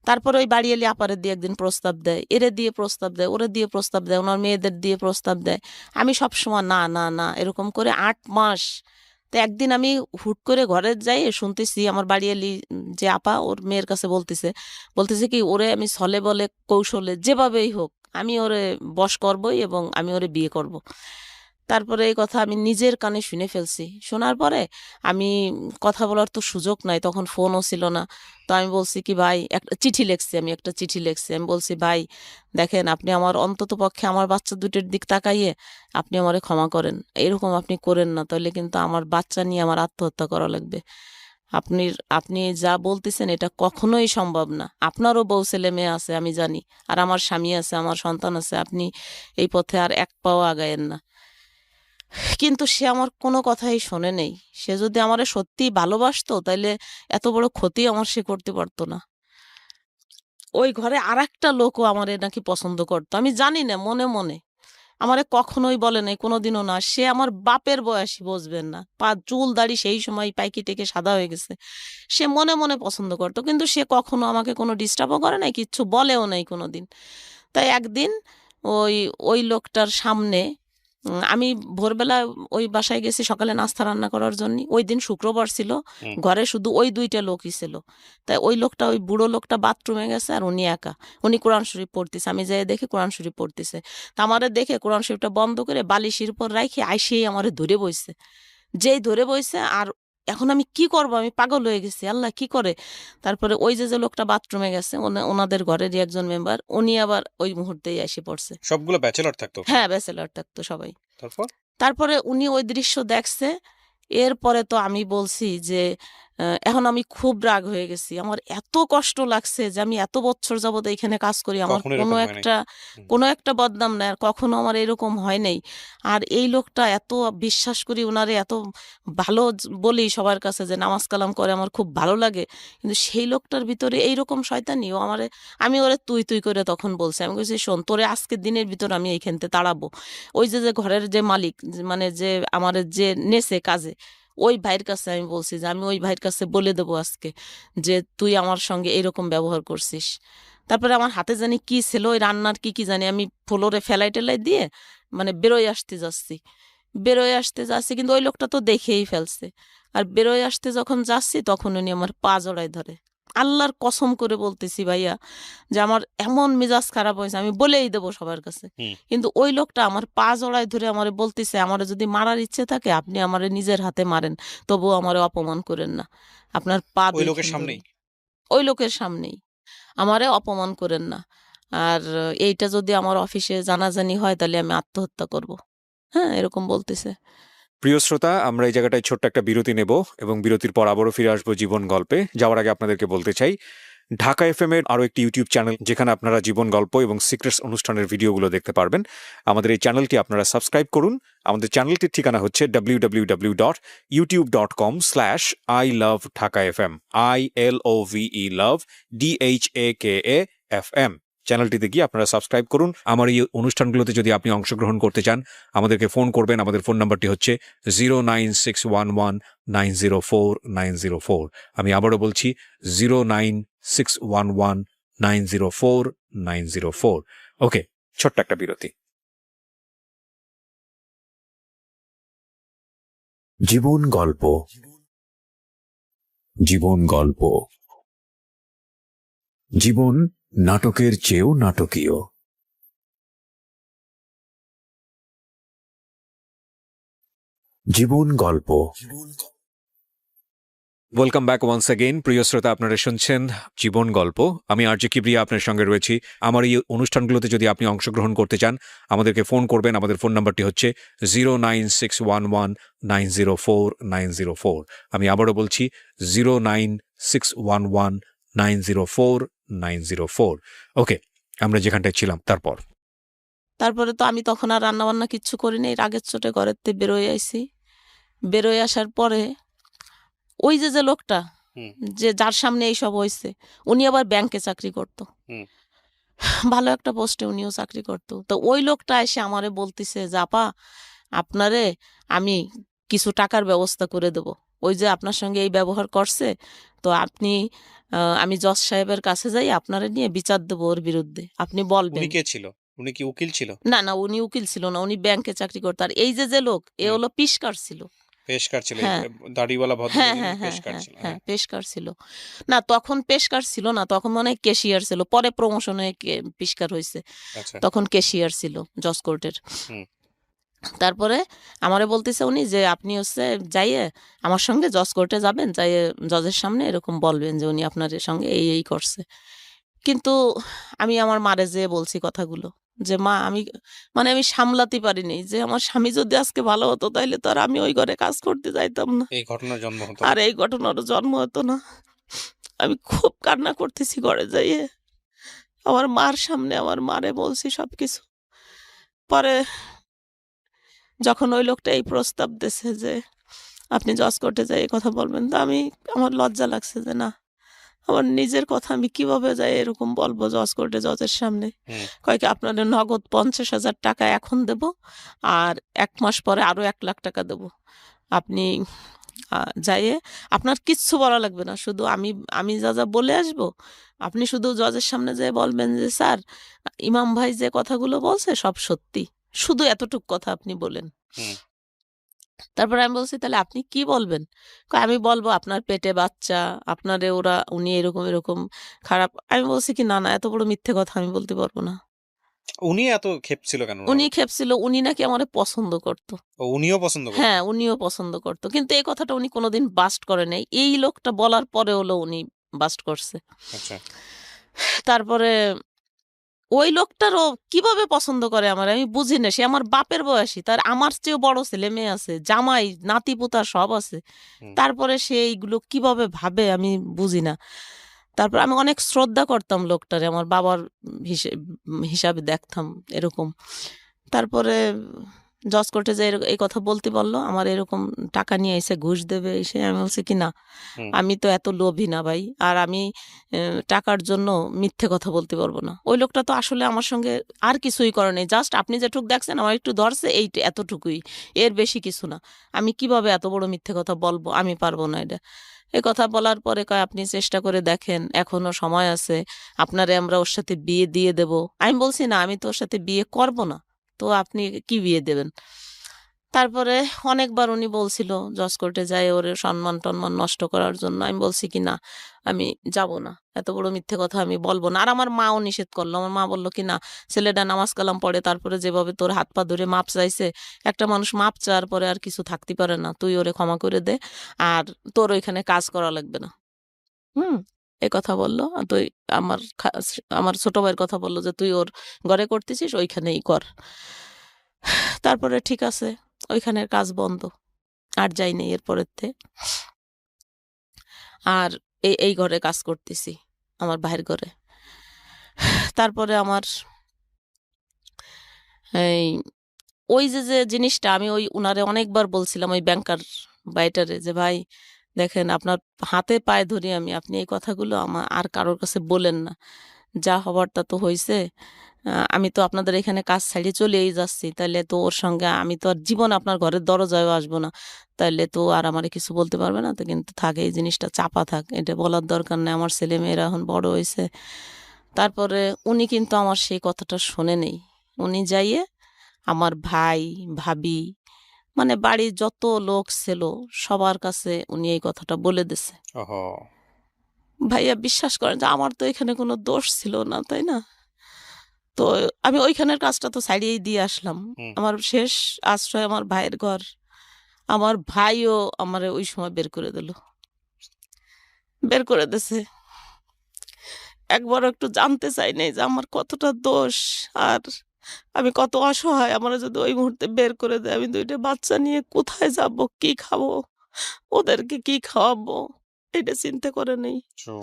তারপরে ওই বাড়িয়ালি আপারে দিয়ে একদিন প্রস্তাব দেয়, এরে দিয়ে প্রস্তাব দেয়, ওরে দিয়ে প্রস্তাব দেয়, ওনার মেয়েদের দিয়ে প্রস্তাব দেয়। আমি সবসময় না, না, না এরকম করে ৮ মাস। তো একদিন আমি হুট করে ঘরে যাই শুনতেছি আমার বাড়িয়ালি যে আপা ওর মেয়ের কাছে বলতেছে কি ওরে আমি ছলে বলে কৌশলে যেভাবেই হোক আমি ওরে বশ করবই এবং আমি ওরে বিয়ে করব। তারপরে এই কথা আমি নিজের কানে শুনে ফেলছি। শোনার পরে আমি কথা বলার তো সুযোগ নাই, তখন ফোনও ছিল না। তো আমি বলছি কি ভাই একটা চিঠি লিখছি, আমি একটা চিঠি লিখছি। আমি বলছি ভাই দেখেন আপনি আমার অন্ততপক্ষে আমার বাচ্চা দুটোর দিক তাকাইয়ে আপনি আমারে ক্ষমা করেন। এরকম আপনি করেন না, তাহলে কিন্তু আমার বাচ্চা নিয়ে আমার আত্মহত্যা করা লাগবে। আপনি আপনি যা বলতেছেন এটা কখনোই সম্ভব না। আপনারও বউ ছেলে-মেয়ে আছে আমি জানি। আর আমার স্বামী আছে, আমার সন্তান আছে। আপনি এই পথে আর এক পাও আগায়েন না। কিন্তু সে আমার কোনো কথাই শোনে নাই। সে যদি আমারে সত্যিই ভালোবাসতো তাইলে এত বড় ক্ষতি আমার সে করতে পারত না। ওই ঘরে আরেকটা লোকও আমারে নাকি পছন্দ করত। আমি জানি না মনে, মনে। আমারে কখনোই বলে নাই, কোনোদিনও না। সে আমার বাপের বয়সী বুঝবেন না। চুল দাড়ি সেই সময় পাইকি-টাইকি সাদা হয়ে গেছে। সে মনে, মনে পছন্দ করত। কিন্তু সে কখনো আমাকে কোনো ডিস্টার্বও করে নাই, কিচ্ছু বলেও নাই কোনোদিন। তাই একদিন ওই, ওই লোকটার সামনে আমি ভোরবেলা ওই বাসায় গেছি সকালে নাস্তা রান্না করার জন্যে। ওইদিন শুক্রবার ছিল। হুম। ঘরে শুধু ওই ২ টা লোকই ছিল। তাই ওই লোকটা ওই বুড়ো লোকটা বাথরুমে গেছে আর উনি একা। উনি কোরআন শরীফ পড়তেছে। আমি যেয়ে দেখি কোরআন শরীফ পড়তেছে। তা আমারে দেখে কোরআন শরীফটা বন্ধ করে বালিশের উপর রাইখে আইসেই আমারে ধরে বইছে। যেই ধরে বইছে আর এখন আমি কি করব? আমি পাগল হয়ে গেছি। আল্লাহ কি করে? তারপরে ওই যে লোকটা বাথরুমে গেছে ওনাদের ঘরেরই একজন মেম্বার, উনি আবার ওই মুহূর্তেই এসে পড়ছে। সবগুলো ব্যাচেলর থাকতো ওখানে? হ্যাঁ, ব্যাচেলর থাকতো সবাই। তারপর? তারপরে উনি ওই দৃশ্য দেখছে। এরপরে তো আমি বলছি যে, এখন আমি খুব রাগ হয়ে গেছি। আমার এত কষ্ট লাগছে যে আমি এত বছর যাবত এইখানে কাজ করি। আমার কখনো এরকম হয় নাই? হুম। কোনো একটা বদনাম নাই। আর কখনো আমার এরকম হয় নাই। আর এই লোকটা এত বিশ্বাস করি উনারে এত ভালো বলি সবার কাছে যে নামাজ কালাম করে আমার খুব ভালো লাগে। কিন্তু সেই লোকটার ভিতরে এইরকম শয়তানি ও আমি ওরে তুই, তুই করে তখন বলছি। আমি কইছি, "শোন তোরে আজকের দিনের ভিতর আমি এইখান থেকে তাড়াবো।" ওই যে ঘরের যে মালিক মানে যে আমারে যে নেছে কাজে, ওই ভাইয়ের কাছে আমি বলছি যে, "আমি ওই ভাইয়ের কাছে বলে দেবো আজকে যে, তুই আমার সঙ্গে এরকম ব্যবহার করছিস।" তারপরে আমার হাতে জানি কি ছিল, ওই রান্নার কি জানি আমি ফ্লোরে ফেলাই-টেলাই দিয়ে মানে বেরোয় আসতে যাচ্ছি কিন্তু ওই লোকটা তো দেখেই ফেলছে। আর বেরোয় আসতে যখন যাচ্ছি তখন উনি আমার পা জড়ায় ধরে। আল্লাহর কসম করে বলতেছি ভাইয়া যে আমার এমন মেজাজ খারাপ হয়েছে আমি বলেই দেবো সবার কাছে। হুম। কিন্তু ওই লোকটা আমার পা জড়ায় ধরে আমারে বলতেছে, "আমারে যদি মারার ইচ্ছে থাকে আপনি আমারে নিজের হাতে মারেন। তবুও আমারে অপমান করেন না। আপনার পা ওই লোকের দুইখান ধরে।" সামনেই? ওই লোকের সামনেই। আমারে অপমান করেন না। আর এইটা যদি আমার অফিসে জানাজানি হয় তাহলে আমি আত্মহত্যা করব। হ্যাঁ, এরকম বলতেছে। প্রিয় শ্রোতা, আমরা এই জায়গাটায় ছোট্ট একটা বিরতি নেব এবং বিরতির পর আবারও ফিরে আসবো জীবন গল্পে। যাওয়ার আগে আপনাদেরকে বলতে চাই, ঢাকা এফএম এর আরো একটি ইউটিউব চ্যানেল যেখানে আপনারা জীবন গল্প এবং সিক্রেটস অনুষ্ঠানের ভিডিওগুলো দেখতে পারবেন। আমাদের এই চ্যানেলটি আপনারা সাবস্ক্রাইব করুন। আমাদের চ্যানেলটির ঠিকানা হচ্ছে www.youtube.com/I love Dhaka FM, ILOVE love DHAKA FM। চ্যানেলটিতে গিয়ে আপনারা সাবস্ক্রাইব করুন। আমার এই অনুষ্ঠানগুলোতে যদি আপনি অংশগ্রহণ করতে চান আমাদেরকে ফোন করবেন। আমাদের ফোন নাম্বারটি হচ্ছে 09611904904। আমি আবারও বলছি 09611904904। ওকে, ছোট্ট একটা বিরতি। জীবন গল্প, জীবন গল্প, জীবন নাটকের চেয়েও নাটকীয়। জীবন গল্প। Welcome back once again. প্রিয় শ্রোতা, আপনারা শুনছেন জীবন গল্প। আমি আরজে কিবরিয়া আপনার সঙ্গে রয়েছি। আমার এই অনুষ্ঠানগুলোতে যদি আপনি অংশগ্রহণ করতে চান, আমাদেরকে ফোন করবেন। আমাদের ফোন নাম্বারটি হচ্ছে 09611904904। আমি আবারও বলছি 09611904904। ওকে, আমরা যেখানটায় ছিলাম তারপরে তো আমি তখন আর রান্না বান্না কিচ্ছু করিনি, রাগের চোটে ঘরের থেকে বেরোয় আইছি। বেরোয় আসার পরে ওই যে লোকটা যে যার সামনে এইসব হয়েছে, উনি আবার ব্যাংকে চাকরি করতো, ভালো একটা পোস্টে উনিও চাকরি করতো। তো ওই লোকটা এসে আমারে বলতিছে যে আপা, আপনারে আমি কিছু টাকার ব্যবস্থা করে দেব, ওই যে আপনার সঙ্গে এই ব্যবহার করছে, তো আপনি আমি জজ সাহেবের কাছে যাই, আপনারে নিয়ে বিচার দেবো ওর বিরুদ্ধে, আপনি বলবেন। উনি কে ছিল? উনি কি উকিল ছিল? না না, উনি উকিল ছিল না, উনি ব্যাংকে চাকরি করতো। আর এই যে লোক, এ হলো পিসকার ছিল। পেশকার ছিল, হ্যাঁ দাড়িওয়ালা হ্যাঁ ভদ্রলোক হ্যাঁ হ্যাঁ পেশকার হ্যাঁ ছিল। হ্যাঁ, পেশকার ছিল। না, তখন পেশকার ছিল না, তখন মনে হয় কেশিয়ার ছিল, পরে প্রমোশন হয়ে পিসকার হয়েছে। আচ্ছা, তখন কেশিয়ার ছিল জজ কোর্টের। হুম। তারপরে আমারে বলতেছে উনি যে আপনি হচ্ছে যাইয়ে আমার সঙ্গে জজ কোর্টে যাবেন, যাইয়ে জজের সামনে এরকম বলবেন যে উনি আপনার সঙ্গে এই এই করছে। কিন্তু আমি আমার মারে যেয়ে বলছি কথাগুলো, যে মা আমি আমি সামলাতে পারিনি, যে আমার স্বামী যদি আজকে ভালো হতো তাইলে তো আর আমি ওই ঘরে কাজ করতে যাইতাম না, এই ঘটনার জন্ম হতো আর না। এই ঘটনারও জন্ম হতো না। আমি খুব কান্না করতেছি ঘরে যাইয়ে, আমার মার সামনে আমার মারে বলছি সবকিছু। পরে যখন ওই লোকটা এই প্রস্তাব দিয়েছে যে আপনি জজ কোর্টে যাই এই কথা বলবেন, তো আমার লজ্জা লাগছে যে না, আমার নিজের কথা আমি কিভাবে যাই এরকম বলবো জজ কোর্টে, জজের সামনে। কয় কি আপনাদের নগদ 50,000 টাকা এখন দেব, আর 1 মাস পরে আরো 1 লাখ টাকা দেব। আপনি যাইয়ে আপনার কিচ্ছু বলা লাগবে না, শুধু আমি আমি যা যা বলে আসবো, আপনি শুধু জজের সামনে যেয়ে বলবেন যে স্যার, ইমাম ভাই যে কথাগুলো বলছে সব সত্যি, শুধু এতটুক কথা আপনি বলেন। তারপরে আমি বলছি তাহলে আপনি কি বলবেন? কয় আমি বলবো আপনার পেটে বাচ্চা, আপনারে উনি এরকম এরকম খারাপ। আমি বলছি কি না না, এত বড় মিথ্যে কথা আমি বলতে পারবো না। উনি এত খেপছিল কেন? উনি খেপছিল, উনি নাকি আমারে পছন্দ করতো। উনিও পছন্দ করতেন? হ্যাঁ, উনিও পছন্দ করতো, কিন্তু এই কথাটা উনি কোনোদিন বাস্ট করে নাই। এই লোকটা বলার পরে হলো উনি বাস্ট করছে। আচ্ছা, তারপরে ওই লোকটারও কিভাবে পছন্দ করে আমার আমি বুঝি না। সে আমার বাপের বয়সী, তার আমার চেয়েও বড় ছেলে মেয়ে আছে, জামাই নাতি পুতা সব আছে। তারপরে সে এইগুলো কিভাবে ভাবে আমি বুঝি না। তারপর আমি অনেক শ্রদ্ধা করতাম লোকটারে, আমার বাবার হিসাবে দেখতাম এরকম। তারপরে জজ কোর্টে যে এই কথা বলতে বললো, আমার এরকম টাকা নিয়ে এসে ঘুষ দেবে এসে, আমি বলছি কি না, আমি তো এত লোভী না ভাই, আর আমি টাকার জন্য মিথ্যে কথা বলতে পারবো না। ওই লোকটা তো আসলে আমার সঙ্গে আর কিছুই করে নাই, জাস্ট আপনি যেটুক দেখছেন আমার একটু ধরছে, এই এতটুকুই, এর বেশি কিছু না। আমি কিভাবে এত বড় মিথ্যে কথা বলবো, আমি পারবো না এটা। এই কথা বলার পরে কয় আপনি চেষ্টা করে দেখেন, এখনো সময় আছে, আপনারে আমরা ওর সাথে বিয়ে দিয়ে দেব। আমি বলছি না, আমি তো ওর সাথে বিয়ে করব না, তো আপনি কি বিয়ে দেবেন? তারপরে অনেকবার উনি বলছিল জজ কোর্টে যায় ওর সম্মান টন্মান নষ্ট করার জন্য। আমি বলছি কি না, আমি যাব না, এত বড় মিথ্যে কথা আমি বলবো না। আর আমার মাও নিষেধ করলো। আমার মা বলল কি না, ছেলেটা নামাজ কালাম পড়ে, তারপরে যেভাবে তোর হাত পা ধরে মাপ চাইছে, একটা মানুষ মাপ চাওয়ার পরে আর কিছু থাকতে পারে না, তুই ওরে ক্ষমা করে দে, আর তোর ওইখানে কাজ করা লাগবে না। এই কথা বললো। আর তুই আমার ছোট ভাইয়ের কথা বললো যে তুই ওর ঘরে করতেছিস, ওইখানেই কর। তারপরে ঠিক আছে, ওইখানের কাজ বন্ধ, আর যাই নেই এরপরের থেকে। আর এই ঘরে কাজ করতেছি, আমার ভাইয়ের ঘরে। তারপরে আমার এই ওই যে জিনিসটা আমি ওই উনারে অনেকবার বলছিলাম, ওই ব্যাংকার বাইটারে, যে ভাই দেখেন আপনার হাতে পায়ে ধরি আমি, আপনি এই কথাগুলো আমার আর কারোর কাছে বলেন না, যা হবার তা তো হয়েছে। আমি তো আপনাদের এখানে কাজ ছাড়িয়ে চলেই যাচ্ছি, তাহলে তো ওর সঙ্গে আমি তো আর জীবন আপনার ঘরের দরজায়ও আসবো না, তাহলে তো আর আমারে কিছু বলতে পারবে না। তো কিন্তু থাক, এই জিনিসটা চাপা থাক, এটা বলার দরকার নেই, আমার ছেলে মেয়েরা এখন বড় হয়েছে। তারপরে উনি কিন্তু আমার সেই কথাটা শোনে নেই। উনি যাইয়ে আমার ভাই ভাবি মানে বাড়ির যত লোক ছিল সবার কাছে উনি এই কথাটা বলে দিছে। ওহো! ভাইয়া বিশ্বাস করেন যে আমার তো এখানে কোনো দোষ ছিল না, তাই না? তো আমি ওইখানের কাজটা তো ছাড়িয়েই দিয়ে আসলাম। হুম। আমার শেষ আশ্রয় আমার ভাইয়ের ঘর। আমার ভাইও আমারে ওই সময় বের করে দিল। বের করে দিছে। একবারও একটু জানতে চাই নাই যে আমার কতটা দোষ আর আমি কত অসহায়। আমারে যদি ওই মুহূর্তে বের করে দেয়, আমি ২ টা বাচ্চা নিয়ে কোথায় যাব? কি খাবো? ওদেরকে কি খাওয়াবো? এটা চিন্তা করে নেই। ট্রু।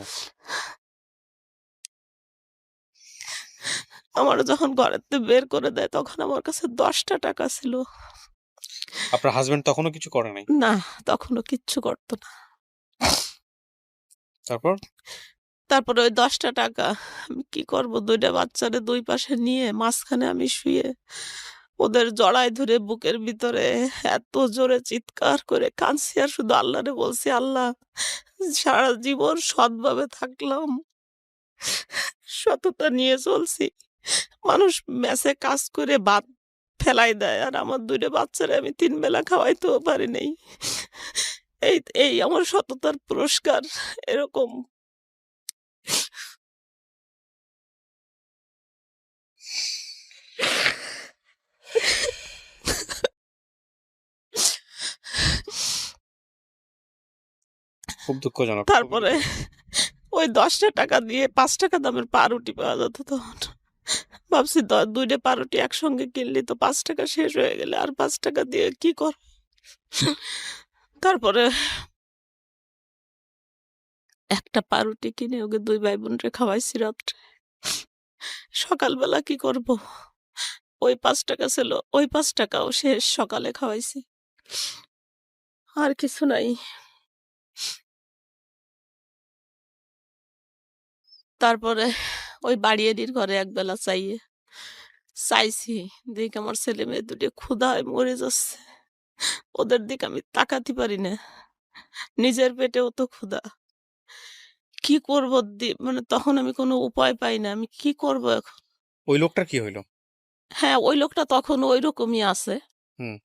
আমারে যখন ঘরেতে বের করে দেয় তখন আমার কাছে ৳১০ ছিল। আপনার হাসব্যান্ড তখনও কিছু করে নাই? না, তখনও কিচ্ছু করত না। তারপর? তারপরে ওই ৳১০ আমি কি করব? ২ টা বাচ্চারে ২ পাশে নিয়ে মাঝখানে আমি শুয়ে ওদের জড়ায় ধরে বুকের ভিতরে এত জোরে চিৎকার করে কাঁদছি আর শুধু আল্লাহরে বলছি, "আল্লাহ, সারা জীবন সৎভাবে থাকলাম, সততা নিয়ে চলছি। মানুষ মেসে কাজ করে ভাত ফেলাই দেয় আর আমার ২ টা বাচ্চারে আমি ৩ বেলা খাওয়াইতেও পারি নাই। এই এই আমার সততার পুরস্কার।" এরকম খুব দুঃখজনক। তারপরে ওই ৳১০ দিয়ে ৳৫ দামের পাউরুটি পাওয়া যেত তখন। ভাবছি ২ টা পাউরুটি একসঙ্গে কিনলে তো ৳৫ শেষ হয়ে গেলে আর ৳৫ দিয়ে কি করব? তারপরে একটা পাউরুটি কিনে ওকে ২ ভাই বোনরে খাওয়াইছি রাত্রে। সকালবেলা কি করব? ওই ৳৫ ছিল, ওই ৳৫ শেষ সকালে খাওয়াইছি। আর কিছু নাই। তারপরে ওই বাড়িয়ালির ঘরে একবেলা চাইছি। দেখি আমার ছেলেমেয়ে ২ টা ক্ষুধায় মরে যাচ্ছে। ওদের দিকে আমি তাকাতে পারি না। নিজের পেটেও তো ক্ষুধা। কি করব? মানে তখন আমি কোনো উপায় পাই না। আমি কি করব এখন? ওই লোকটার কি হইল? হ্যাঁ, ওই লোকটা তখন ঐরকমই আছে। হুম।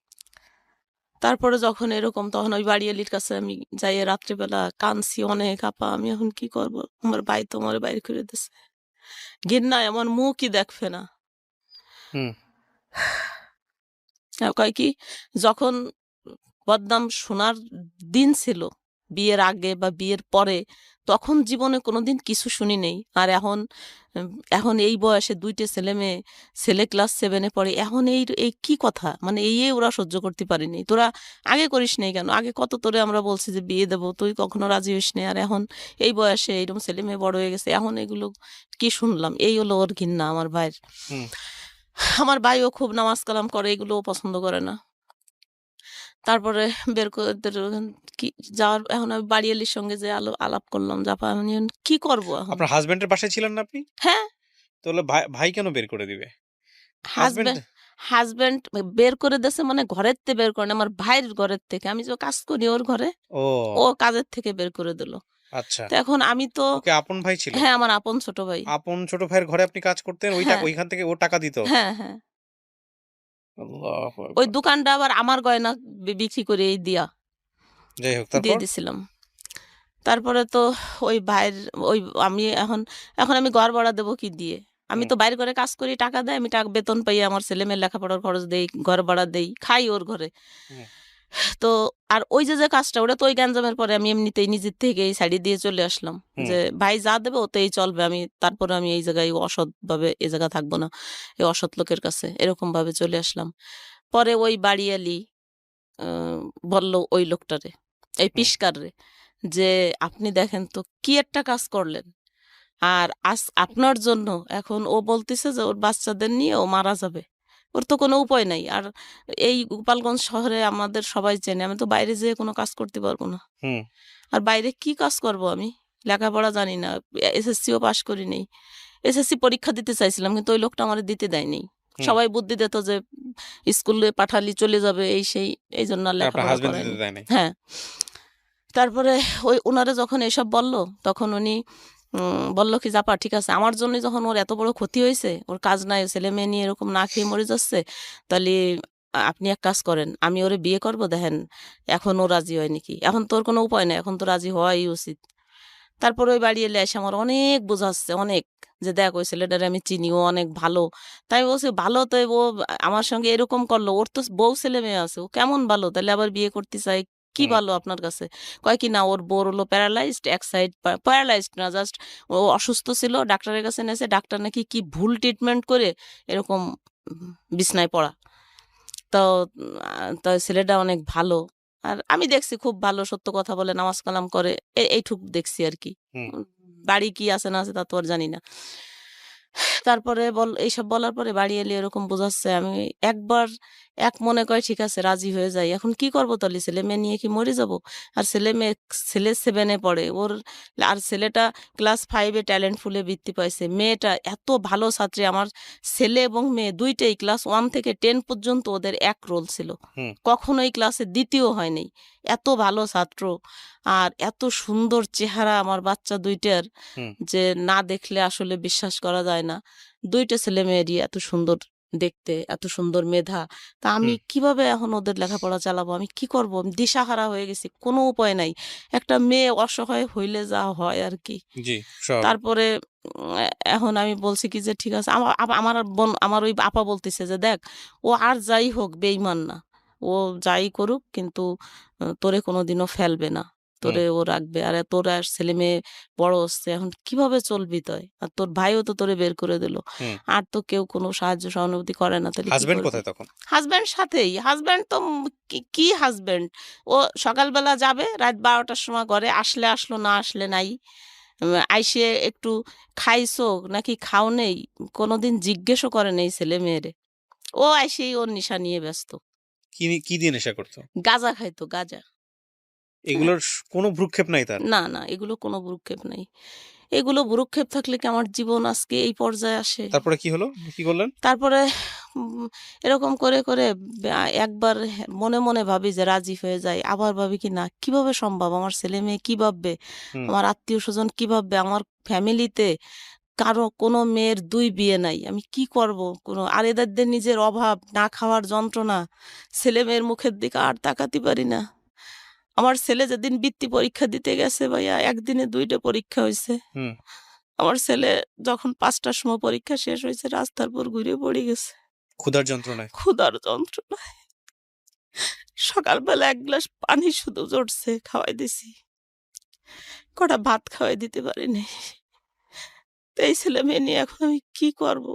তারপরে যখন এরকম তখন ওই বাড়িয়ালির কাছে আমি যাইয়া রাত্রিবেলা কাঁদছি অনেক, "আপা আমি এখন কি করব? আমার ভাই তো আমারে বাইর করে দিছে। ঘেন্নায় আমার মুখই দেখবে না।" হুম। কয় কি, যখন বদনাম শোনার দিন ছিল, বিয়ের আগে বা বিয়ের পরে, তখন জীবনে কোনোদিন কিছু শুনি নাই। আর এখন এই বয়সে ২ টা ছেলেমেয়ে, ছেলে ক্লাস 7 এ পড়ে। এখন এই কি কথা? মানে ওরা সহ্য করতে পারেনি। "তোরা আগে করিস নাই কেন? আগে কত তোরে আমরা বলছি যে বিয়ে দেব, তুই কখনো রাজি হইস নাই। আর এখন এই বয়সে এইরকম ছেলেমেয়ে বড় হয়ে গেছে। এখন এগুলো কি শুনলাম?" এই হলো ওর ঘিন্না আমার ভাইয়ের। হুম। আমার ভাইও খুব নামাজ কালাম করে, এগুলোও পছন্দ করে না। তারপরে বের করে কি যাওয়ার এখন আমি বাড়িয়ালির সঙ্গে যে আলাপ করলাম যে, "আপা আমি এখন কি করব এখন?" আপনার হাসব্যান্ডের বাসায় ছিলেন না আপনি? হ্যাঁ, তাহলে ভাই কেন বের করে দিবে? হাসব্যান্ড। হাসব্যান্ড হাসব্যান্ড বের করে দিয়েছে মানে ঘরের থেকে বের করে না, আমার ভাইয়ের ঘরের থেকে। আমি যে কাজ করি ওর ঘরে, ও ও কাজের থেকে বের করে দিল। আচ্ছা। তো এখন আমি তো ওকে আপন ভাই ছিল? হ্যাঁ, আমার আপন ছোট ভাই। আপন ছোট ভাইয়ের ঘরে আপনি কাজ করতেন, হ্যাঁ, ওইখান থেকে ও টাকা দিত? হ্যাঁ, হ্যাঁ। আল্লাহু ওই আকবার। দোকানটা আবার আমার গয়না বিক্রি করে যাই হোক দিয়ে তারপর? দিছিলাম। তারপরে তো ওই ভাইয়ের ওই আমি এখন আমি ঘর ভাড়া দেবো কি দিয়ে? আমি হুম। তো বাইরে করে কাজ করি, টাকা দেয়, আমি বেতন পাই, আমার ছেলেমেয়ের লেখাপড়ার খরচ দেই, ঘর ভাড়া দেই, খাই ওর ঘরে। হুম। তো আর ওই যে কাজটা ওটা তো ওই গ্যাঞ্জামের পরে আমি এমনিতেই নিজের থেকেই ছাড়ি দিয়ে চলে আসলাম। হুম। যে ভাই যা দেবে ওতেই চলবে। তারপরে আমি এই জায়গায় অসৎভাবে এই জায়গায় থাকবো না। এই অসৎ লোকের কাছে এরকমভাবে চলে আসলাম। পরে ওই বাড়িয়ালি আ বলল ওই লোকটারে, এই হুম। পিসকাররে যে, "আপনি দেখেন তো কি একটা কাজ করলেন। আর আপনার জন্য এখন ও বলতেছে যে ওর বাচ্চাদের নিয়ে ও মারা যাবে। ওর তো কোনো উপায় নাই। আর এই গোপালগঞ্জ শহরে আমাদের সবাই চেনে। আমি তো বাইরে যেয়ে কোনো কাজ করতে পারব না। হুম। আর বাইরে কি কাজ করব আমি? লেখাপড়া জানি না। এসএসসিও পাস করি নাই। এসএসসি পরীক্ষা দিতে চাইছিলাম কিন্তু ওই লোকটা আমারে দিতে দেয়নি। হুম। সবাই বুদ্ধি দিত যে স্কুলে পাঠালি চলে যাবে এই সেই। এইজন্য আর আপনার লেখাপড়া হাসব্যান্ড দিতে করায়নি। দেয় নাই? হ্যাঁ। তারপরে ওই উনারা যখন এসব বলল, তখন উনি বলল কি, "আপা ঠিক আছে, আমার জন্যই যখন ওর এত বড় ক্ষতি হইছে, ওর কাজ নাই, ছেলেমেয়ে নিয়ে এরকম না খেয়ে মরে যাচ্ছে, তাহলে আপনি এক কাজ করেন, আমি ওরে বিয়ে করব, দেখেন এখন ও রাজি হয় নাকি। এখন তোর কোনো উপায় নাই, এখন তো রাজি হওয়াই উচিত। তারপর ওই বাড়ি এলে এসে আমার অনেক বোঝাচ্ছে, অনেক, যে দেখ ওই ছেলেটারে আমি চিনি, ও অনেক ভালো। তাই বলছি ভালো তো, ও আমার সঙ্গে এরকম করলো, ওর তো বউ ছেলে মেয়ে আছে, ও কেমন ভালো, তাহলে আবার বিয়ে করতে চাই, কি হুম ভালো আপনার কাছে? কয় কি না, ওর বউর হলো প্যারালাইজড, এক সাইড প্যারালাইজড না, জাস্ট ও অসুস্থ ছিল, ডাক্তারের কাছে নেছে, ডাক্তার নাকি কি ভুল ট্রিটমেন্ট করে এরকম বিছনায় পড়া। তো তো ছেলেটা অনেক ভালো। আর আমি দেখছি খুব ভালো, সত্য কথা বলে, নামাজ কালাম করে, এইটুক দেখছি আর কি। হুম বাড়ি কি আছে না আছে তা তো আর জানি না। তারপরে এইসব বলার পরে বাড়ি এলে এরকম বোঝাচ্ছে, আমি একবার এক মনে করে ঠিক আছে রাজি হয়ে যাই। এখন কি করবো তাহলে, ছেলে মেয়ে নিয়ে কি মরে যাব? আর ছেলে 7-এ পড়ে ওর, আর ছেলেটা ক্লাস 5-এ ট্যালেন্ট ফুলে বৃত্তি পাইছে, মেয়েটা এত ভালো ছাত্রী। আমার ছেলে এবং মেয়ে দুইটাই ক্লাস 1 থেকে 10 পর্যন্ত ওদের এক রোল ছিল, হুম কখনোই ক্লাসে দ্বিতীয় হয়নি। এত ভালো ছাত্র আর এত সুন্দর চেহারা আমার বাচ্চা দুইটার, হুম যে না দেখলে আসলে বিশ্বাস করা যায় না। দুইটা ছেলে মেয়েরই এত সুন্দর দেখতে, এত সুন্দর মেধা। তা আমি হুম কিভাবে এখন ওদের লেখাপড়া চালাবো? আমি কি করব? আমি দিশাহারা হয়ে গেছি, কোনো উপায় নাই। একটা মেয়ে অসহায় হইলে যা হয় আর কি। জি স্বাভাবিক। তারপরে এখন আমি বলছি কি যে ঠিক আছে, আমার বোন, আমার ওই আপা বলতেছে যে দেখ, ও আর যাই হোক বেইমান না, ও যাই করুক কিন্তু তোরে কোনোদিনও ফেলবে না, হুম তোরে ও রাখবে। আর তোর আর ছেলে মেয়ে বড় হচ্ছে, এখন কিভাবে চলবি তুই? আর তোর ভাইও তো তোরে বের করে দিল, হুম আর তো কেউ কোনো সাহায্য সহানুভূতি করে না, তাহলে কি হাজবেন্ড করবি? কোথায় তখন? হাজব্যান্ড সাথেই, হাজব্যান্ড তো কি হাজব্যান্ড, ও সকালবেলা যাবে, রাত 12টার সময় ঘরে, আসলে আসলো, না আসলে নাই। আইসে একটু খাইছো নাকি খাও নেই, কোনোদিন জিজ্ঞেসও করে নেই ছেলে মেয়েরে। ও আইসেই ওর নিশা নিয়ে ব্যস্ত। কি দিয়ে নেশা করতো? গাঁজা খাইতো, গাঁজা। হ্যাঁ, এগুলোর কোনো ভ্রুক্ষেপ নাই তার? না না, এগুলো কোনো ভ্রুক্ষেপ নেই। এগুলো ভ্রুক্ষেপ থাকলে কি আমার জীবন আজকে এই পর্যায়ে আসে? তারপরে কি হলো? কি করলেন? তারপরে এরকম করে করে একবার মনে মনে ভাবি যে রাজি হয়ে যাই, আবার ভাবি কি না, কিভাবে সম্ভব, আমার ছেলে মেয়ে কি ভাববে, হুম আমার আত্মীয় স্বজন কি ভাববে, আমার ফ্যামিলিতে কারো কোনো মেয়ের 2 বিয়ে নাই, আমি কি করব? কোনো, আর এদের নিজের অভাব, না খাওয়ার যন্ত্রণা, ছেলে মেয়ের মুখের দিকে আর তাকাতে পারি না। আমার ছেলে যেদিন বৃত্তি পরীক্ষা দিতে গেছে ভাইয়া, একদিনে 2টা পরীক্ষা হয়েছে। হুম আমার ছেলে যখন 5টার সময় পরীক্ষা শেষ হয়েছে, রাস্তার উপর ঘুরে পড়ে গেছে ক্ষুধার যন্ত্রণায়? ক্ষুধার যন্ত্রণায়। সকালবেলা 1 গ্লাস পানি শুধু জড়ছে, খাওয়াই দিছি, কটা ভাত খাওয়াই দিতে পারিনি। তো এই ছেলে মেয়ে নিয়ে এখন আমি কি করব?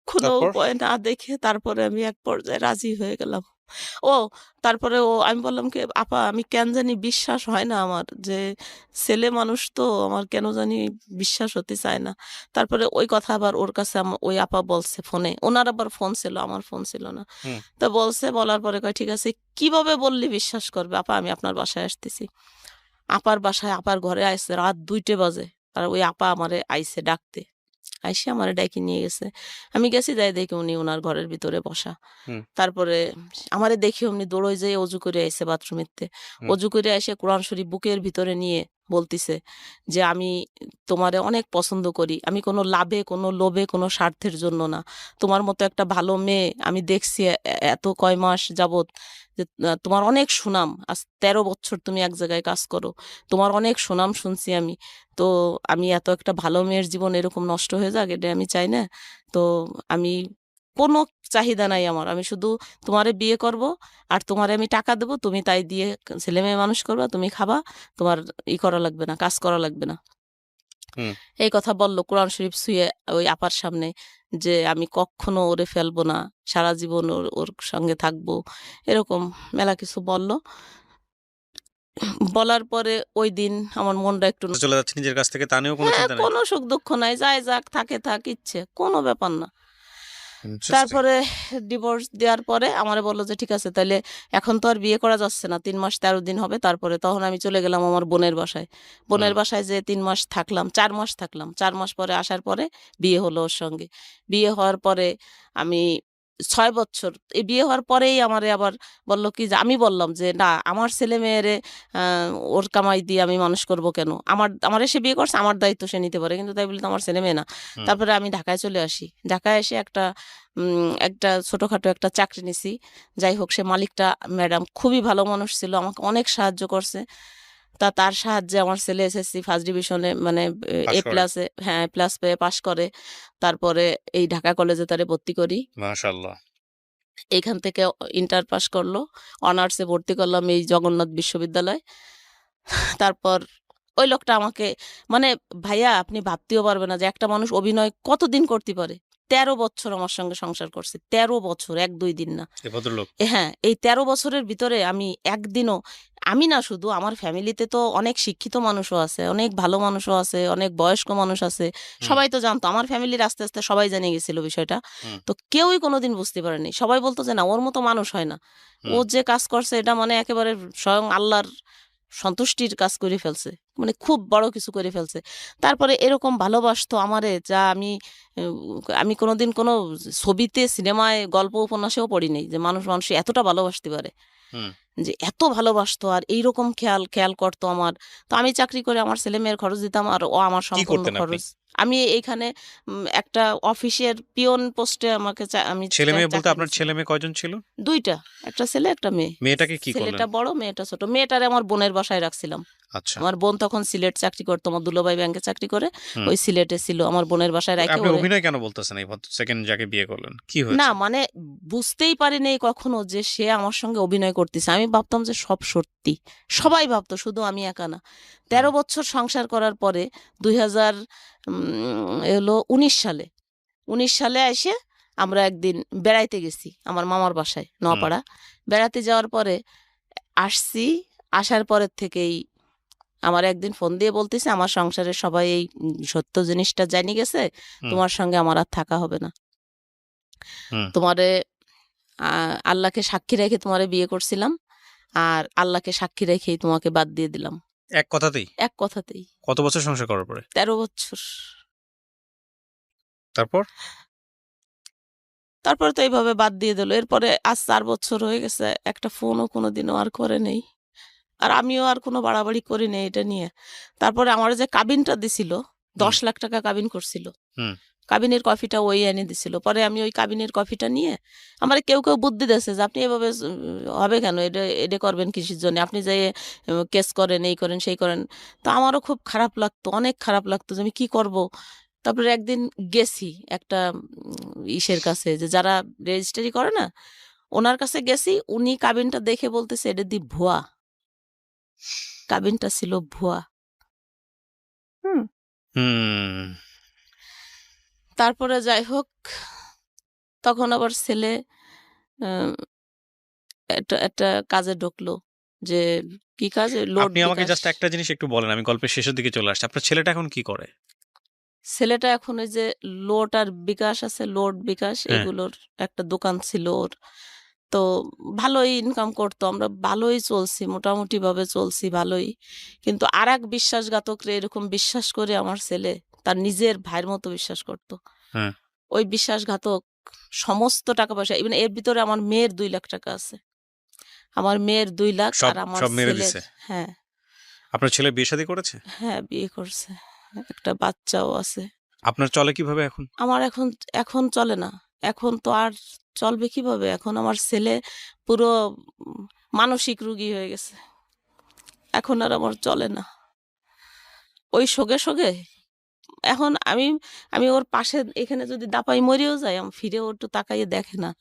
কোনো তারপর? উপায় না দেখে তারপরে আমি এক পর্যায়ে রাজি হয়ে গেলাম। ও তারপরে আমি বললাম কি, আপা আমি কেন জানি বিশ্বাস হয় না আমার, যে ছেলে মানুষ তো আমার কেন জানি বিশ্বাস হতে চায় না। তারপরে ওই কথা আবার ওর কাছে ওই আপা বলছে ফোনে, ওনার আবার ফোন ছিল, আমার ফোন ছিল না। হুম তো বলছে, বলার পরে কয় ঠিক আছে, কিভাবে বললি বিশ্বাস করবে? আপা আমি আপনার বাসায় আসতেছি। আপার বাসায়, আপার ঘরে আইছে রাত 2টে বাজে। আর ওই আপা আমারে আইছে ডাকতে। আইসে আমারে ডাইকে নিয়ে গেছে। আমি গেছি, যাই দেখি উনি উনার ঘরের ভিতরে বসা। হুম তারপরে আমারে দেখে অমনি দৌড়ই যেয়ে অজু করে আইছে বাথরুমেতে। হুম অজু করে এসে কোরআন শরীফ বুকের ভিতরে নিয়ে বলতিছে যে, "আমি তোমারে অনেক পছন্দ করি। আমি কোনো লাভে, কোনো লোভে, কোনো স্বার্থের জন্য না। তোমার মতো একটা ভালো মেয়ে আমি দেখছি এত কয় মাস যাবৎ, যে তোমার অনেক সুনাম। আজ 13 বছর তুমি এক জায়গায় কাজ করো। তোমার অনেক সুনাম শুনছি আমি। তো আমি এত একটা ভালো মেয়ের জীবন এরকম নষ্ট হয়ে যাক, এটা আমি চাই না। তো আমি কোনো চাহিদা নাই আমার। আমি শুধু তোমারে বিয়ে করব, আর তোমারে আমি টাকা দেব। তুমি তাই দিয়ে ছেলেমেয়ে মানুষ করবা, তুমি খাবা। তোমার করা লাগবে না, কাজ করা লাগবে না।" হুম এই কথা বলল কোরআন শরীফ ছুঁয়ে ওই আপার সামনে, যে আমি কখনো ওরে ফেলবো না, সারা জীবন ওর ওর সঙ্গে থাকবো। এরকম মেলা কিছু বলল। বলার পরে ওই দিন আমার মনটা একটু, চলে যাচ্ছে নিজের কাছ থেকে, তা নিয়েও কোনো হ্যাঁ, চিন্তা নাই? কোনো সুখ দুঃখ নাই, যায় যাক, থাকে থাক, ইচ্ছে কোনো ব্যাপার না। ইন্টারেস্টিং। তারপরে ডিভোর্স দেওয়ার পরে আমারে বলল যে ঠিক আছে তাইলে এখন তো আর বিয়ে করা যাচ্ছে না, 3 মাস 13 দিন হবে। তারপরে তখন আমি চলে গেলাম আমার বোনের বাসায়। বোনের হুম বাসায় যে 3 মাস থাকলাম, 4 মাস থাকলাম। 4 মাস পরে আসার পরে বিয়ে হলো ওর সঙ্গে। বিয়ে হওয়ার পরে আমি 6 বছর। এই বিয়ে হওয়ার পরেই আমারে আবার বলল কি যে আমি বললাম যে, "না, আমার ছেলে-মেয়েরে আ ওর কামাই দিয়ে আমি মানুষ করব কেন? আমারে সে বিয়ে করছে, আমার দায়িত্ব সে নিতে পারে। কিন্তু তাই বলে তো আমার ছেলে-মেয়ে না।" হুম। তারপরে আমি ঢাকায় চলে আসি। ঢাকায় এসে একটা ছোটখাটো একটা চাকরি নিছি। যাই হোক, সে মালিকটা ম্যাডাম খুবই ভালো মানুষ ছিল। আমাকে অনেক সাহায্য করছে। তার সাহায্যে আমার ছেলে এসএসসি ফার্স্ট ডিভিশনে মানে পাস এ করে। প্লাসে, হ্যাঁ, এ প্লাস পেয়ে পাস করে। তারপরে এই ঢাকা কলেজে তারে ভর্তি করি। মাশাআল্লাহ। এইখান থেকে ইন্টার পাস করলো। অনার্সে ভর্তি করলাম এই জগন্নাথ বিশ্ববিদ্যালয়। তারপর ওই লোকটা আমাকে মানে ভাইয়া আপনি ভাবতেও পারবেন না যে একটা মানুষ অভিনয় কতদিন করতে পারে। ১৩ বছর আমার সঙ্গে সংসার করছে। ১৩ বছর, ১-২ দিন না। এ ভদ্রলোক। হ্যাঁ, এই ১৩ বছরের ভিতরে আমি একদিনও, আমি না শুধু, আমার ফ্যামিলিতে তো অনেক শিক্ষিত মানুষও আছে, অনেক ভালো মানুষও আছে, অনেক বয়স্ক মানুষ আছে। হুম। সবাই তো জানতো। আমার ফ্যামিলির আস্তে, আস্তে সবাই জেনে গেছিল বিষয়টা। হুম। তো কেউই কোনোদিন বুঝতে পারেনি। সবাই বলত যে, "না, ওর মতো মানুষ হয় না। ও হুম। যে কাজ করছে এটা মানে একেবারে স্বয়ং আল্লাহর সন্তুষ্টির কাজ করে ফেলছে। মানে খুব বড় কিছু করে ফেলছে।" তারপরে এরকম ভালোবাসতো আমারে যা আমি কোনোদিন কোনো ছবিতে, সিনেমায়, গল্প উপন্যাসেও পড়ি নাই যে মানুষ এতটা ভালোবাসতে পারে। হুম। যে এত ভালোবাসতো আর এইরকম খেয়াল করতো আমার। তো আমি চাকরি করে আমার ছেলে-মেয়ের খরচ দিতাম আর ও আমার কি সম্পূর্ণ করতেন আপনি? খরচ। আমি এইখানে একটা অফিসের পিয়ন পোস্টে আমি ছেলে-মেয়ে বলতে চাকরি আপনার দিছি। ছেলে-মেয়ে কয়জন ছিল? ২ টা। একটা ছেলে, একটা মেয়ে। মেয়েটাকে কি করলেন? ছেলেটা বড়, মেয়েটা ছোট। মেয়েটারে আমার বোনের বাসায় রাখছিলাম। আচ্ছা। আমার বোন তখন সিলেট চাকরি করতো। আমার দুলাভাই ব্যাংকে চাকরি করে। হুম। ওই সিলেটে ছিল। আমার বোনের বাসায় রাইখে আপনি ওরে, অভিনয় কেন বলতেছেন এই সেকেন্ড যাকে বিয়ে করলেন? কি না হয়েছে? মানে বুঝতেই পারিনি কখনো যে সে আমার সঙ্গে অভিনয় করতেছে। আমি ভাবতাম যে সব সত্যি। হুম। সবাই ভাবতো, শুধু আমি একা না। হুম। ১৩ বছর সংসার করার পরে ২০০০ এ হলো ১৯ সালে। ১৯ সালে আইসে আমরা একদিন বেড়াইতে গেছি আমার মামার বাসায় হুম। নোয়াপাড়া। বেড়াতে যাওয়ার পরে আসছি। আসার পরের থেকেই আমার একদিন ফোন দিয়ে বলতেছে, "আমার সংসারের সবাই এই সত্য জিনিসটা জানি গেছে। হুম। তোমার সঙ্গে আমার আর থাকা হবে না। হুম। তোমারে আ আল্লাহকে সাক্ষী রেখে তোমারে বিয়ে করছিলাম। আর আল্লাহকে সাক্ষী রেখেই তোমাকে বাদ দিয়ে দিলাম।" এক কথাতেই? এক কথাতেই। কত বছর সংসার করার পরে? ১৩ বছর। তারপর? তারপরে তো এইভাবে বাদ দিয়ে দিল। এরপরে আজ ৪ বছর হয়ে গেছে। একটা ফোনও কোনোদিনও আর করে নেই। আর আমিও আর কোনো বাড়াবাড়ি করি নাই এটা নিয়ে। তারপরে আমার যে কাবিনটা দিছিল, হুম। ১০ লাখ টাকা কাবিন করছিল। হুম। কাবিনের কফিটা ওই এনে দিছিল। পরে আমি ওই কাবিনের কফিটা নিয়ে, আমারে কেউ বুদ্ধি দিয়েছে যে, "আপনি এভাবে হবে কেন? এটা করবেন কিসের জন্যে? আপনি যেয়ে কেস করেন, এই করেন, সেই করেন।" তো আমারও খুব খারাপ লাগতো, অনেক খারাপ লাগতো যে আমি কি করব? তারপরে একদিন গেছি একটা ইসের কাছে, যে যারা রেজিস্ট্রি করে না? উনার কাছে গেছি। উনি কাবিনটা দেখে বলতেছে, "এটা দি ভুয়া।" কাবিনটা ছিল ভুয়া। হুম। হুম। তারপরে যাই হোক, তখন আবার ছেলে আ একটা কাজে ঢুকলো। যে কি কাজ? লোড আপনি আমাকে বিকাশ। জাস্ট একটা জিনিস একটু বলেন। আমি গল্পের শেষের দিকে চলে আসছি। আপনার ছেলেটা এখন কি করে? ছেলেটা এখন ওই যে লোড আর বিকাশ আছে, লোড বিকাশ হ্যাঁ। এগুলোর একটা দোকান ছিল ওর। তো ভালোই ইনকাম করতো। আমরা ভালোই চলছি, মোটামুটি ভাবে চলছি ভালোই। কিন্তু আরেক বিশ্বাসঘাতকরে এরকম বিশ্বাস করে আমার ছেলে তার নিজের ভাইয়ের মতো বিশ্বাস করত। হ্যাঁ। ওই বিশ্বাসঘাতক সমস্ত টাকা পয়সা, ইভেন এর ভিতরে আমার মেয়ের ২ লাখ টাকা আছে। আমার মেয়ের ২ লাখ সব আর আমার সব মেরে ছেলের, দিছে। হ্যাঁ, আপনার ছেলে বিয়ে-শাদী করেছে? হ্যাঁ, বিয়ে করছে। একটা বাচ্চাও আছে। আপনার চলে কিভাবে এখন? আমার এখন এখন চলে না। এখন তো আর চলবে কিভাবে? এখন আমার ছেলে পুরো উম মানসিক রোগী হয়ে গেছে। এখন আর আমার চলে না। ওই শোকে এখন আমি ওর পাশে এখানে যদি দাপাই মরেও যাই, ফিরেও একটু তাকাইয়ে দেখে না।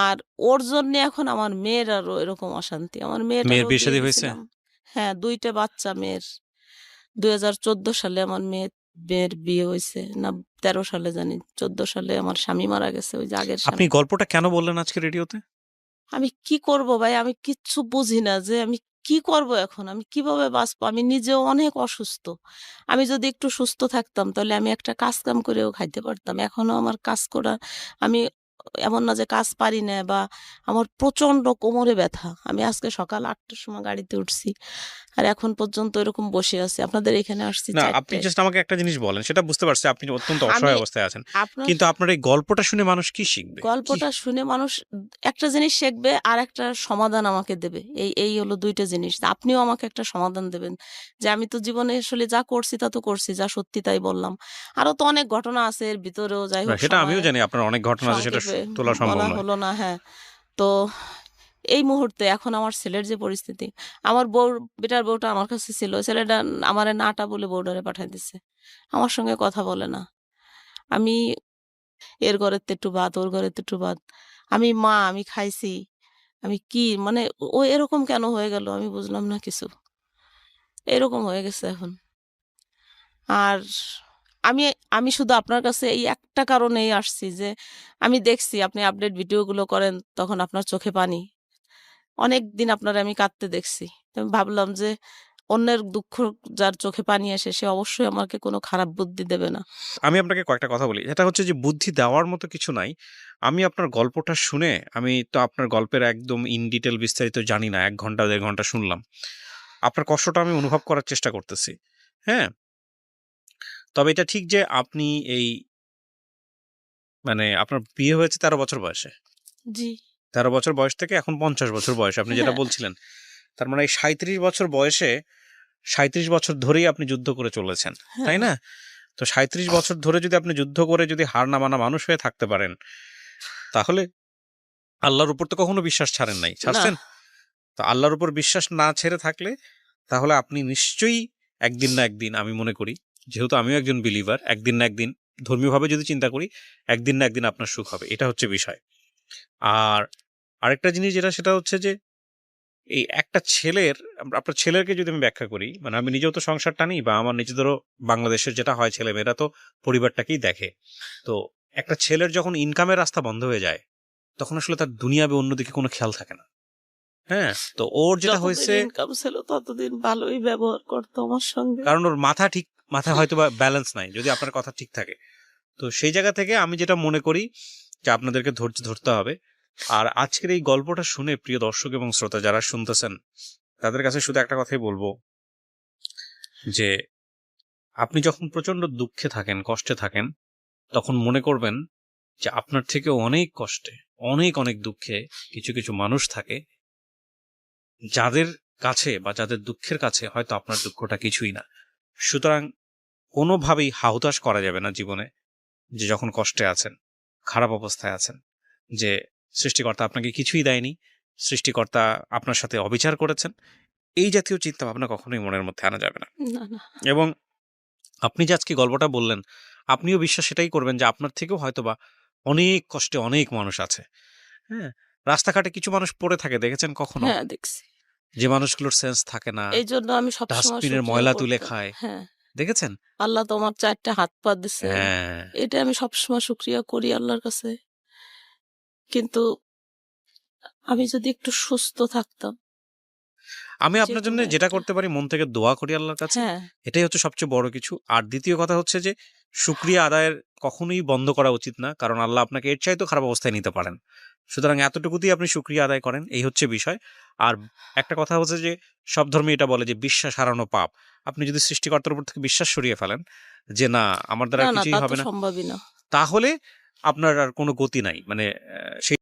আর ওর জন্যে এখন আমার মেয়ের আরো এরকম অশান্তি। আমার মেয়ের মেয়েটারও বিয়ে বিয়ে-শাদী হয়েছে? দিছিলাম। হ্যাঁ, ২ টা বাচ্চা মেয়ের। ২০১৪ সালে আমার মেয়ের বিয়ে হইছে। না ১৩ সালে জানি। ১৪ সালে আমার স্বামী মারা গেছে, ওই যে আগের আপনি স্বামী। গল্পটা কেন বললেন আজকে রেডিওতে? আমি কি করব ভাই? আমি কিচ্ছু বুঝি না যে আমি কি করব এখন? আমি কিভাবে বাঁচবো? আমি নিজেও অনেক অসুস্থ। আমি যদি একটু সুস্থ থাকতাম তাহলে আমি একটা কাজ-কাম করেও খাইতে পারতাম। এখনো আমার কাজ করা, আমি এমন না যে কাজ পারি না, বা আমার প্রচন্ড কোমরে ব্যথা। আমি আজকে সকাল ৮টার সময় গাড়িতে উঠছি, আর এখন পর্যন্ত এরকম বসে আছি। আপনাদের এখানে আসছি না, আপনি ৪টায়। জাস্ট আমাকে একটা জিনিস বলেন, সেটা বুঝতে পারছি আপনি অত্যন্ত আমি অসহায় অবস্থায় আছেন। আপনার কিন্তু আপনার এই গল্পটা শুনে মানুষ কি শিখবে? কি? গল্পটা শুনে মানুষ একটা জিনিস শিখবে, আর একটা সমাধান আমাকে দেবে। এই হলো ২ টা জিনিস। আপনিও আমাকে একটা সমাধান দেবেন যে আমি তো জীবনে আসলে যা করছি তা তো করছি, যা সত্যি তাই বললাম। আরো তো অনেক ঘটনা আছে এর ভিতরেও, যাই না, হোক সেটা আমিও সময় জানি আপনার অনেক ঘটনা আছে, সেটা সংক্ষেপে তোলা সম্ভব বলা নয়। হলো না। হ্যাঁ, তো এই মুহূর্তে এখন আমার ছেলের যে পরিস্থিতি, আমার বেটার বউটা আমার কাছে ছিল। ছেলেটা আমারে নাটা বলে বউডারে পাঠায় দিছে। আমার সঙ্গে কথা বলে না। আমি এর ঘরেতে একটু ভাত, ওর ঘরেতে একটু ভাত। আমি মা, আমি খাইছি। আমি কি মানে ও এরকম কেন হয়ে গেল আমি বুঝলাম না কিছু। এরকম হয়ে গেছে এখন। আর আমি আমি শুধু আপনার কাছে এই একটা কারণেই আসছি যে আমি দেখছি আপনি আপডেট ভিডিওগুলো করেন, তখন আপনার চোখে পানি। অনেকদিন আপনারে আমি কাঁদতে দেখছি। তো আমি ভাবলাম যে অন্যের দুঃখ যার চোখে পানি আসে সে অবশ্যই আমাকে কোনো খারাপ বুদ্ধি দেবে না। আমি আপনাকে কয়েকটা কথা বলি। এটা হচ্ছে যে বুদ্ধি দেওয়ার মতো কিছু নাই। আমি আপনার গল্পটা শুনে, আমি তো আপনার গল্পের একদম ইন ডিটেইল বিস্তারিত জানি না। ১ ঘন্টা ১.৫ ঘন্টা শুনলাম। আপনার কষ্টটা আমি অনুভব করার চেষ্টা করতেছি। হ্যাঁ? তবে এটা ঠিক যে আপনি এই মানে আপনার বিয়ে হয়েছে ১৩ বছর বয়সে। জি। ১৩ বছর বয়স থেকে এখন ৫০ বছর বয়সে আপনি যেটা হ্যাঁ, বলছিলেন। তার মানে এই ৩৭ বছর বয়সে ৩৭ বছর ধরেই আপনি যুদ্ধ করে চলেছেন। তাই হ্যাঁ। না? তো ৩৭ বছর ধরে যদি আপনি যুদ্ধ করে যদি হার না মানা মানুষ হয়ে থাকতে পারেন, তাহলে আল্লাহর উপর তো কখনো বিশ্বাস ছাড়েন নাই। না, ছাড়ছেন? তো আল্লাহর উপর বিশ্বাস না ছেড়ে থাকলে তাহলে আপনি নিশ্চয়ই একদিন না একদিন, আমি মনে করি, যেহেতু আমিও একজন বিলিভার, একদিন না একদিন ধর্মীয়ভাবে যদি চিন্তা করি, একদিন না একদিন আপনার সুখ হবে। এটা হচ্ছে বিষয়। আর আরেকটা জিনিস যেটা, সেটা হচ্ছে যে এই একটা ছেলের, আপনার ছেলেকে যদি আমি ব্যাখ্যা করি, মানে আমি নিজেও তো সংসার টানি, বা আমার নিজেদেরও বাংলাদেশের যেটা হয়, ছেলেমেয়েরা তো পরিবারটাকেই দেখে। তো একটা ছেলের যখন ইনকামের রাস্তা বন্ধ হয়ে যায়, তখন আসলে তার দুনিয়াবে অন্যদিকে কোনো খেয়াল থাকে না। হ্যাঁ? তো ওর যেটা যতদিন হয়েছে, ইনকাম ছিল ততদিন ভালোই ব্যবহার করতো আমার সঙ্গে। কারণ ওর মাথায় হয়তো বা ব্যালেন্স নাই, যদি আপনার কথা ঠিক থাকে। তো সেই জায়গা থেকে আমি যেটা মনে করি যে আপনাদেরকে ধৈর্য ধরতে হবে। আর আজকের এই গল্পটা শুনে প্রিয় দর্শক এবং শ্রোতা যারা শুনতেছেন, তাদের কাছে শুধু একটা কথাই বলবো যে আপনি যখন প্রচন্ড দুঃখে থাকেন, কষ্টে থাকেন, তখন মনে করবেন যে আপনার থেকে অনেক কষ্টে, অনেক অনেক দুঃখে কিছু কিছু মানুষ থাকে, যাদের কাছে বা যাদের দুঃখের কাছে হয়তো আপনার দুঃখটা কিছুই না। সুতরাং কোনোভাবেই হাহুতাশ করা যাবে না জীবনে, যে যখন কষ্টে আছেন, খারাপ অবস্থায় আছেন, যে সৃষ্টিকর্তা আপনাকে কিছুই দেয়নি, সৃষ্টিকর্তা আপনার সাথে অবিচার করেছেন, এই জাতীয় চিন্তা ভাবনা কখনোই মনের মধ্যে আনা যাবে না। না, না। এবং আপনি যে আজকে গল্পটা বললেন, আপনিও বিশ্বাস সেটাই করবেন যে আপনার থেকেও হয়তোবা অনেক কষ্টে অনেক মানুষ আছে। হ্যাঁ? রাস্তাঘাটে কিছু মানুষ পড়ে থাকে, দেখেছেন কখনো? হ্যাঁ, দেখছি। যে মানুষগুলোর সেন্স থাকে না, এইজন্য আমি সবসময় ডাস্টবিনের শুকরিয়া ময়লা তুলে করতাম। খায়। হ্যাঁ, দেখেছেন? আল্লাহ তো আমার ৪ টা হাত পা দিছে। হ্যাঁ। এটা আমি সবসময় শুকরিয়া করি আল্লাহর কাছে। কিন্তু আমি যদি একটু সুস্থ থাকতাম, আমি আপনার জন্য যেকোনো যেটা একটা। করতে পারি, মন থেকে দোয়া করি আল্লাহর কাছে। হ্যাঁ, এটাই হচ্ছে সবচেয়ে বড় কিছু। আর দ্বিতীয় কথা হচ্ছে যে শুকরিয়া আদায়ের কখনোই বন্ধ করা উচিত না। কারণ আল্লাহ আপনাকে এর চাইতেও খারাপ অবস্থায় নিতে পারেন। সুতরাং এতটুকুতেই আপনি শুকরিয়া আদায় করেন। এই হচ্ছে বিষয়। আর একটা কথা হচ্ছে যে সব ধর্মে এটা বলে যে বিশ্বাস হারানো পাপ। আপনি যদি সৃষ্টিকর্তার উপর থেকে বিশ্বাস সরিয়ে ফেলেন যে না, আমার দ্বারা না, আর না, কিছুই তা তো হবে না, সম্ভবই না। তাহলে আপনার আর কোনো গতি নাই। মানে সেই